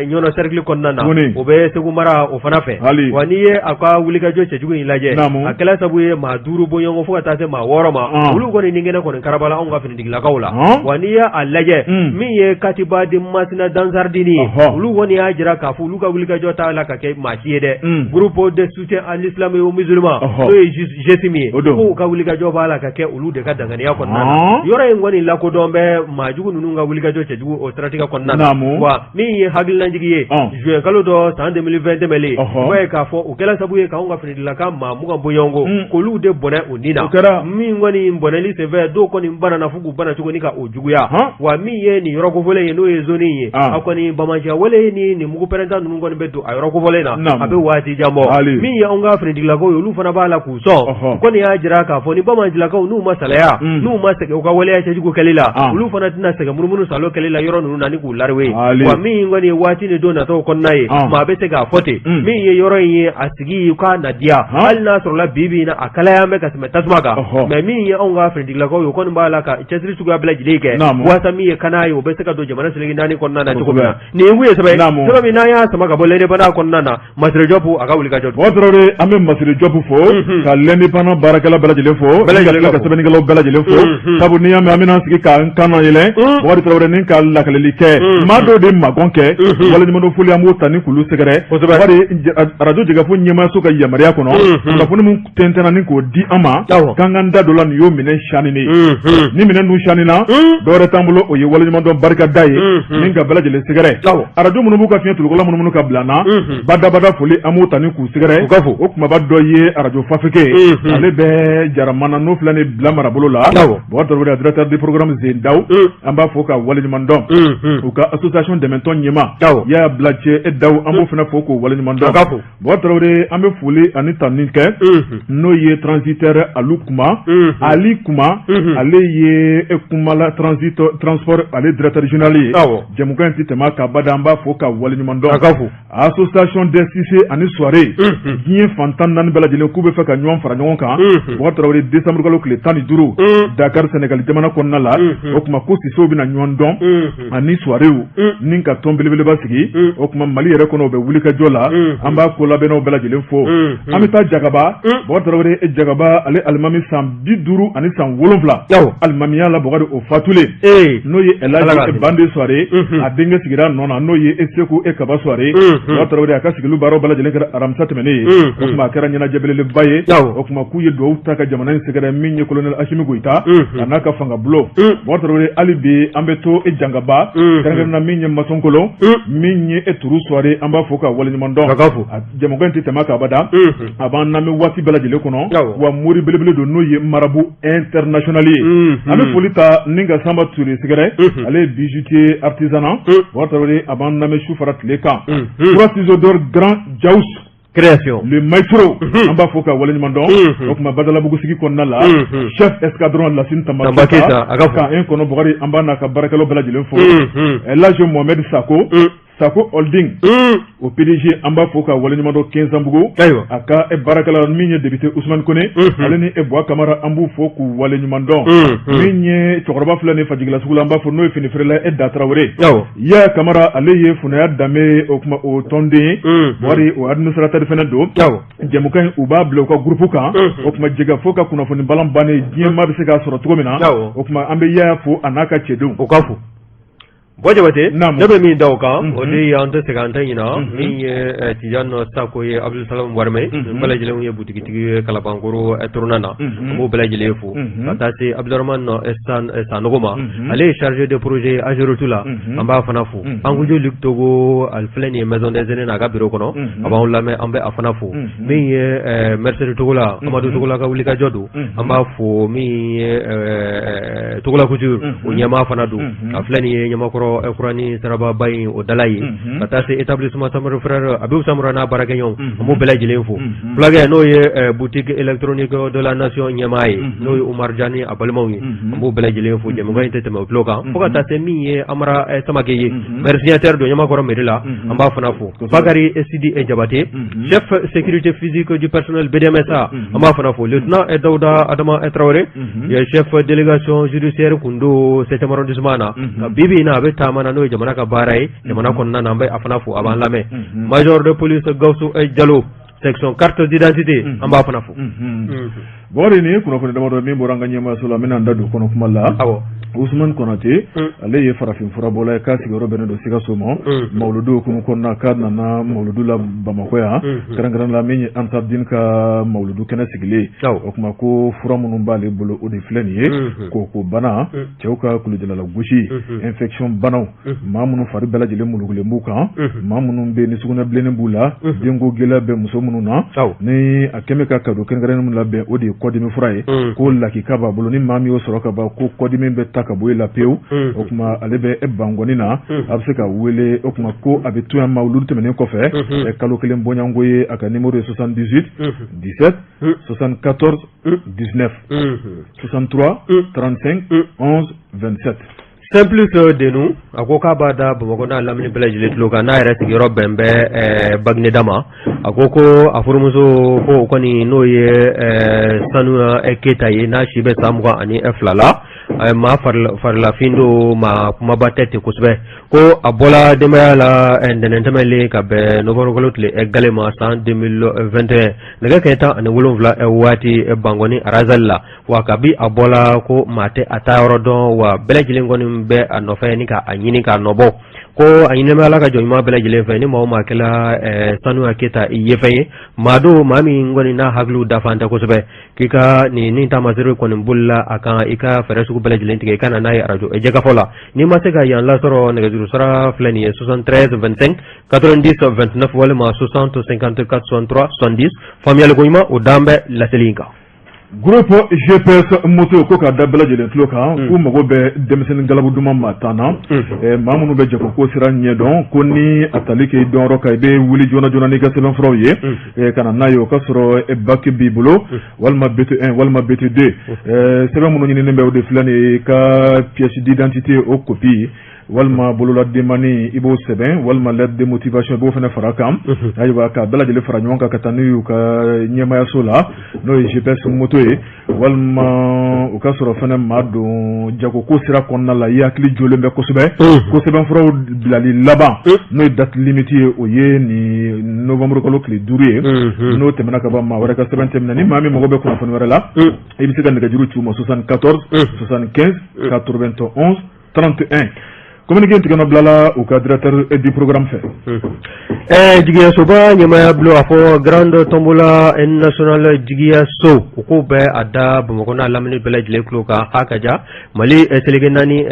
ɲɔnɔ cercle kɔnɔna na o bɛ Segu mara o fana fɛ wa n'i ye a ka wulikajɔ cɛjugu in lajɛ a kɛla sabu ye maa 5 bɔɲɔgɔn fo ka taa se maa 6 ma olu kɔni ni kɛnɛ kɔni karabala anw ka finitigilakaw la wa n'i ye a lajɛ min ye Katiba de Masina Dansardini ye olu kɔni y'a jira k'a fɔ olu ka wulikajɔ t'a la ka kɛ maa si ye dɛ groupe de soutien à l'islam et aux musulmans n'o ye GESIM ye k'u ka wulikajɔ b'a la ka kɛ olu de ka danganiya kɔnɔna na yɔrɔ in kɔni lakodɔn bɛ maajugu ninnu ka wulikajɔ cɛjugu o siratigɛ kɔnɔna na wa min ye hakilinajigi ye juin kalo dɔ san 2020 tɛmɛlen i b'a ye k'a fɔ o kɛla sabu ye k'anw ka finitigilaka maa 20 bɔɲɔgɔnko k'olu de bɔnɛ o nin na min kɔni bɔnɛli senfɛ dɔw kɔni banana fo k'u bana tuguni ka o juguya wa min ye nin yɔrɔ kofɔlen ye n'o ye zone ye a kɔni bamaja wale ni nin mugu pɛrɛnta ninnu kɔni bɛ don a yɔrɔ kofɔlen na a bɛ waati jan bɔ min ye anw ka finitigilakaw ye olu fana b'a la k'u sɔn kɔni y'a jira k'a fɔ ni bamanjilakaw n'u ma salaya n'u ma sɛgɛn u ka waleya cɛjugu kɛli la olu fana tɛna sɛgɛn munumunu salo kɛli la yɔrɔ ninnu na ni k'u lariwe wa min kɔni ye waati ni don nataw kɔnɔna ye maa bɛ se k'a fɔ ten min ye yɔrɔ in ye a sigi k'a nadiya hali n'a sɔrɔla bibi na a kalaya bɛ ka tɛmɛ tasuma kan mais min ye anw ka finitigilakaw ye o kɔni b'a la ka cɛsiri suguya bɛɛ lajɛlen kɛ waasa min ye kana ye o bɛ se ka don jamana seleke naani kɔnɔna na cogo min na nin ye mun ye sɛbɛn sɛbɛn min n'an y'a sama ka bɔ l'indépendant kɔnɔna na Masire Jɔpu a ka wulikajɔ o dɔrɔn an bɛ Masire Jɔpu fɔ ka l'indépendant baarakɛla bɛɛ lajɛlen fɔ ka sɛbɛnnikɛlaw bɛɛ lajɛlen fɔ sabu n'i y'a mɛn an bɛna sigi k'an kan yɛlɛ Bukari Tarawele ni ka lakaleli kɛ maa dɔw de magɔn kɛ waleɲumandɔn foli an b'o ta ni k'olu sɛgɛrɛ Bukari radio Jɛgɛfo ɲɛmaayaso ka yamaruya kɔnɔ kunnafoni min tɛntɛnna ni k'o di an ma k'an k'an da dɔ la nin y'o minɛn sanini ni minɛn dun sanina dɔwɛrɛ t'an bolo o ye waleɲumandɔn barikada ye min ka bɛɛ lajɛlen sɛgɛrɛ radio minnu b'u ka fiɲɛ tulokola minnu ka bila na badabada foli an b'o ta ni k'u sɛgɛrɛ o kumaba dɔ ye radio Fafeke ale bɛ Jaramana n'o filɛ ni bila marabolo la Bukari Tarawele directeur du programme Zendaw an b'a fɔ ka waleɲumandɔn u ka association dɛmɛtɔn ɲɛma Yaya Bilacɛ Daw an b'o fana fɔ k'o waleɲumandɔn Bukari Tarawele an bɛ foli ani tani kɛ n'o ye transitaire Alu Kuma Ali Kuma ale ye Kumala transport ale directeur général ye jɛmukan in ti tɛmɛ ka bada an b'a fɔ ka waleɲumandɔn association des Cissé ani soirée diɲɛ fantan 4 bɛɛ lajɛlen k'u bɛ fɛ ka ɲɔgɔn fara ɲɔgɔn kan Bukari Tarawele décembre kalo tile 15 Dakar Sénégal jamana kɔnɔna la o kuma ko Cissé bɛna ɲɔgɔn dɔn ani soirée ni ka tɔn belebeleba sigi o kuma Mali yɛrɛ kɔnɔ o bɛ wulikajɔ la an b'a ko labɛnnaw bɛɛ lajɛlen fo an bɛ taa Jagaba Bukari Tarawele Jagaba ale alimami san 50 ani san 7 alimamiya la Bukari o fatulen n'o ye Elhaji Bande soirée a denkɛ sigira nɔ na n'o ye Seku Kaba soirée Bukari Tarawele a ka sigiliw baaraw bɛɛ lajɛlen kɛra aramisa tɛmɛnen ye o kuma a kɛra ɲɛnajɛ belebeleba ye o kuma k'u ye duwawu ta ka jamana in sɛgɛrɛ min ye colonel Asimi Goyita a n'a ka fanga bulon Bukari Tarawele hali bi an bɛ to Jangaba kɛrɛnkɛrɛnna min ye Mason Kolon min ye Turu soirée an b'a fɔ ka waleɲumandɔn jɛmukan in ti tɛmɛ ka bada a b'an lamɛn waati bɛɛ lajɛlen kɔnɔ wa mori belebele don n'o ye marabu international ye an bɛ foli ta ni ka Samba Ture sɛgɛrɛ ale ye bijoutier artisanat Bukari Tarawele a b'an lamɛn su fara tile kan 3 ciseaux d'or grand Jaous création le maestro an b'a fɔ ka waleɲumandɔn o kuma Badalabugu sigi kɔnɔna la chef escadron Lassine Tamba Keita ka un kɔnɔ Bukari an b'a n'a ka baarakɛlaw bɛɛ lajɛlen fo Elhaji Mohamed Sako Sako Holding o PDG an b'a fɔ ka waleɲuman dɔ Kɛnsanbugu a ka baarakɛla min ye député Ousmane Kone ale ni Bois Camara an b'u fɔ k'u waleɲuman dɔn min ye cɛkɔrɔba filɛ nin Fajigila sugu la an b'a fɔ n'o ye fini feerela Da Traoré Yaya Camara ale ye funaya danbe o kuma o tɔnden wari o administrateur fɛnɛ don jɛmukan u b'a bila u ka groupe kan o kuma jɛgɛ fo ka kunnafoni balan bannen diɲɛ maa bɛ se k'a sɔrɔ cogo min na o kuma an bɛ Yaya fo a n'a ka cɛdenw o ka fo Bojabate, ne bɛ min da o kan o de ye an tɛ segin an tɛ ɲina min ye Tijani Sako ye Abdul Salam Warmɛ bɛɛ lajɛlen ye butigitigi Kalabankoro tournant na an b'o bɛɛ lajɛlen fo ka taa se Abdurahman Sanogo ma ale ye chargé de projet Ageroute la an b'a fana fo Ankujo Luc Togo ale filɛ nin ye maison des aînés n'a ka bureau kɔnɔ a b'anw lamɛn an bɛ a fana fo min ye Mercedes Togola Amadou Togola ka wulikajɔ don an b'a fo min ye Togola Couture o ɲɛmaa fana don a filɛ nin ye ɲɛmakɔrɔ Kurani Saraba Bayi o dala ye ka taa se établissement Samaru Frère Abdou Samara n'a baarakɛɲɔgɔn an b'u bɛɛ lajɛlen fo fulakɛ n'o ye boutique électronique de la nation ɲɛmaa ye n'o ye Umar Jani a balimaw ye an b'u bɛɛ lajɛlen fo jɛmukan in tɛ tɛmɛ o tulo kan fo ka taa se min ye Amara Samake ye maire signataire don ɲɛmakɔrɔ mairie la an b'a fana fo Bakari Sidi Jabate chef sécurité physique du personnel BDMSA an b'a fana fo lieutenant Daouda Adama Traoré chef délégation judiciaire Kundo 7e arrondissement na bibi na bɛ taama na n'o ye jamana ka baara ye jamana kɔnɔna na an bɛ a fana fo a b'an lamɛn major de police Gawusu Jalo section carte d'identité an b'a fana fo bon nin ye kunnafoni damadɔ min bɔra an ka ɲɛmaayaso la n bɛna n da don kɔnɔ kuma la Ousmane Konate ale ye farafin furabɔla ye k'a sigiyɔrɔ bɛnnen don Sikaso ma mawuludu hukumu kɔnɔna k'a nana mawuludu la Bamakɔ yan kɛrɛnkɛrɛnnen la min ye Ansardine ka mawuludu kɛnɛ sigilen o kuma ko fura minnu b'ale bolo o de filɛ nin ye koko bana cɛw ka kulujalala gosi infection banaw maa minnu fari bɛɛ lajɛlen mulukulen b'u kan maa minnu bɛ ni sugunɛ bilennin b'u la denko gɛlɛya bɛ muso minnu na ni a kɛmɛ ka kado kɛrɛnkɛrɛnnen minnu labɛn o de ye kɔdimi fura ye ko lakika b'a bolo ni maa min y'o sɔrɔ ka ban ko kɔdimi bɛ ta ka bɔ la pewu o kuma ale bɛ bangɔni na a bɛ se ka wele o kuma ko a bɛ to yan mawuludu tɛmɛnen kɔfɛ kalo kelen bɔɲango ye a ka numéro ye 78 17 74 19 63 35 11 27 Simplice de nous a ko k'a b'a da Bamakɔ n'a lamini bɛɛ lajɛlen tulo kan n'a yɛrɛ sigiyɔrɔ bɛn bɛ Bagineda ma a ko a furumuso ko o kɔni n'o ye Sanuya Keyita ye n'a si bɛ san 22 la maa farilafin do maa kumaba tɛ ten kosɛbɛ ko a bɔla denbaya la ntɛnɛn tɛmɛlen ka bɛn novembre kalo tile gale ma san 2021 nɛgɛ kanɲɛ 17 waati Bangɔni Arazali la wa kabi a bɔla ko maa tɛ a taa yɔrɔ dɔn wa bɛɛ lajɛlen kɔni bɛ a nɔfɛ ni ka a ɲini k'a nɔbɔ ko a ɲinɛ bɛ Ala ka jɔnɲuman bɛɛ lajɛlen fɛ ni maa o maa kɛla Sanuya Keyita i ye fɛn ye maa do maa min kɔni n'a hakiliw dafan tɛ kosɛbɛ k'i ka nin taamaseere kɔni bolila a kan i ka fɛɛrɛ sugu bɛɛ lajɛlen tigɛ i ka na n'a ye radio jɛkafɔ la n'i ma se ka yan lasɔrɔ nɛgɛjuru sara filɛ nin ye 73 25 90 29 walima 60 54 63 70 faamuyali ko ɲuman o dan bɛ laseli in kan groupe GPS moto ko ka da bɛɛ lajɛlen tulo kan k'u mago bɛ denmisɛnnin galabu duman maa tan na maa minnu bɛ jɛ ko sira ɲɛdɔn ko ni a tali k'i dɔnyɔrɔ kan i bɛ wuli joona joona n'i ka sɛbɛnfuraw ye ka na n'a ye o ka sɔrɔ bac b'i bolo walima BT1 walima BT2 sɛbɛn minnu ɲininen bɛ o de filɛ nin ye ka pièce d'identité o copie walima bolola demani i b'o sɛbɛn walima lettre de motivation i b'o fana fara kan ayiwa ka bɛɛ lajɛlen fara ɲɔgɔn kan ka taa n'u y'u ka ɲɛmaayaso la n'o ye GPS moto ye walima o ka sɔrɔ fana maa don jagoko sira kɔnɔna la i hakili jɔlen bɛ kosɛbɛ ko sɛbɛnfuraw bilali laban n'o ye date limite ye o ye nin novembre kalo tile 5 ye n'o tɛmɛna ka ban maa wɛrɛ ka sɛbɛn tɛmɛna ni maa min mago bɛ kunnafoni wɛrɛ la i bɛ se ka nɛgɛjuru ci u ma 74 75 91 31 communiqué tigɛna bilala u ka directeur du programme fɛ jigiyasoba ɲɛmaaya bilo a fɔ grande tombola national jigiyaso u ko bɛɛ a da Bamakɔ n'a lamini bɛɛ lajɛlen tulo kan k'a ka ja Mali seleke naani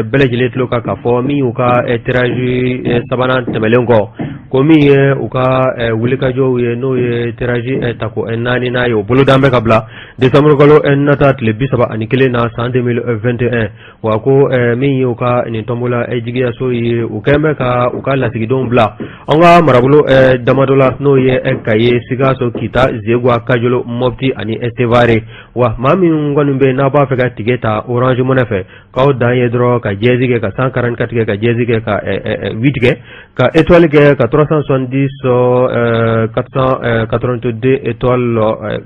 bɛɛ lajɛlen tulo kan k'a fɔ min y'u ka tirage sabanan tɛmɛlen kɔ ko min ye u ka wulikajɔw ye n'o ye tirage tako 4 n'a ye o bolodan bɛ ka bila décembre kalo nata tile 31 na san 2021 wa ko min ye u ka nin tombola jigiyaso ye u kɛn bɛ ka u ka lasigidenw bila an ka marabolo damadɔ la n'o ye Kaye Sikaso Kita Zegwa Kajolo Mopti ani Estevare wa maa min kɔni bɛ n'a b'a fɛ ka tigɛ ta Orange Money fɛ k'aw dan ye dɔrɔn ka jɛzi kɛ ka 144 kɛ ka jɛzi kɛ ka 8 kɛ ka étoile ke ka 370 482 étoile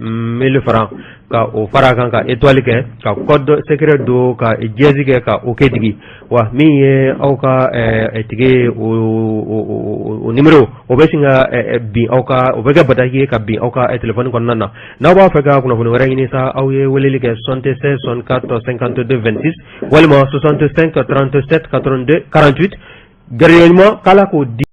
1000 francs ka o fara kan ka étoile ke ka code secret do ka jezi ke ka o kedigi wa mi ye aw ka tigi o numéro o be singa bi aw ka o be ga bataki ka bi aw ka téléphone kon nana na ba fa ka kuna funu wara ni sa aw ye weleli ke 76 64 52 26 walma 65 37 82 48 gariellement kala ko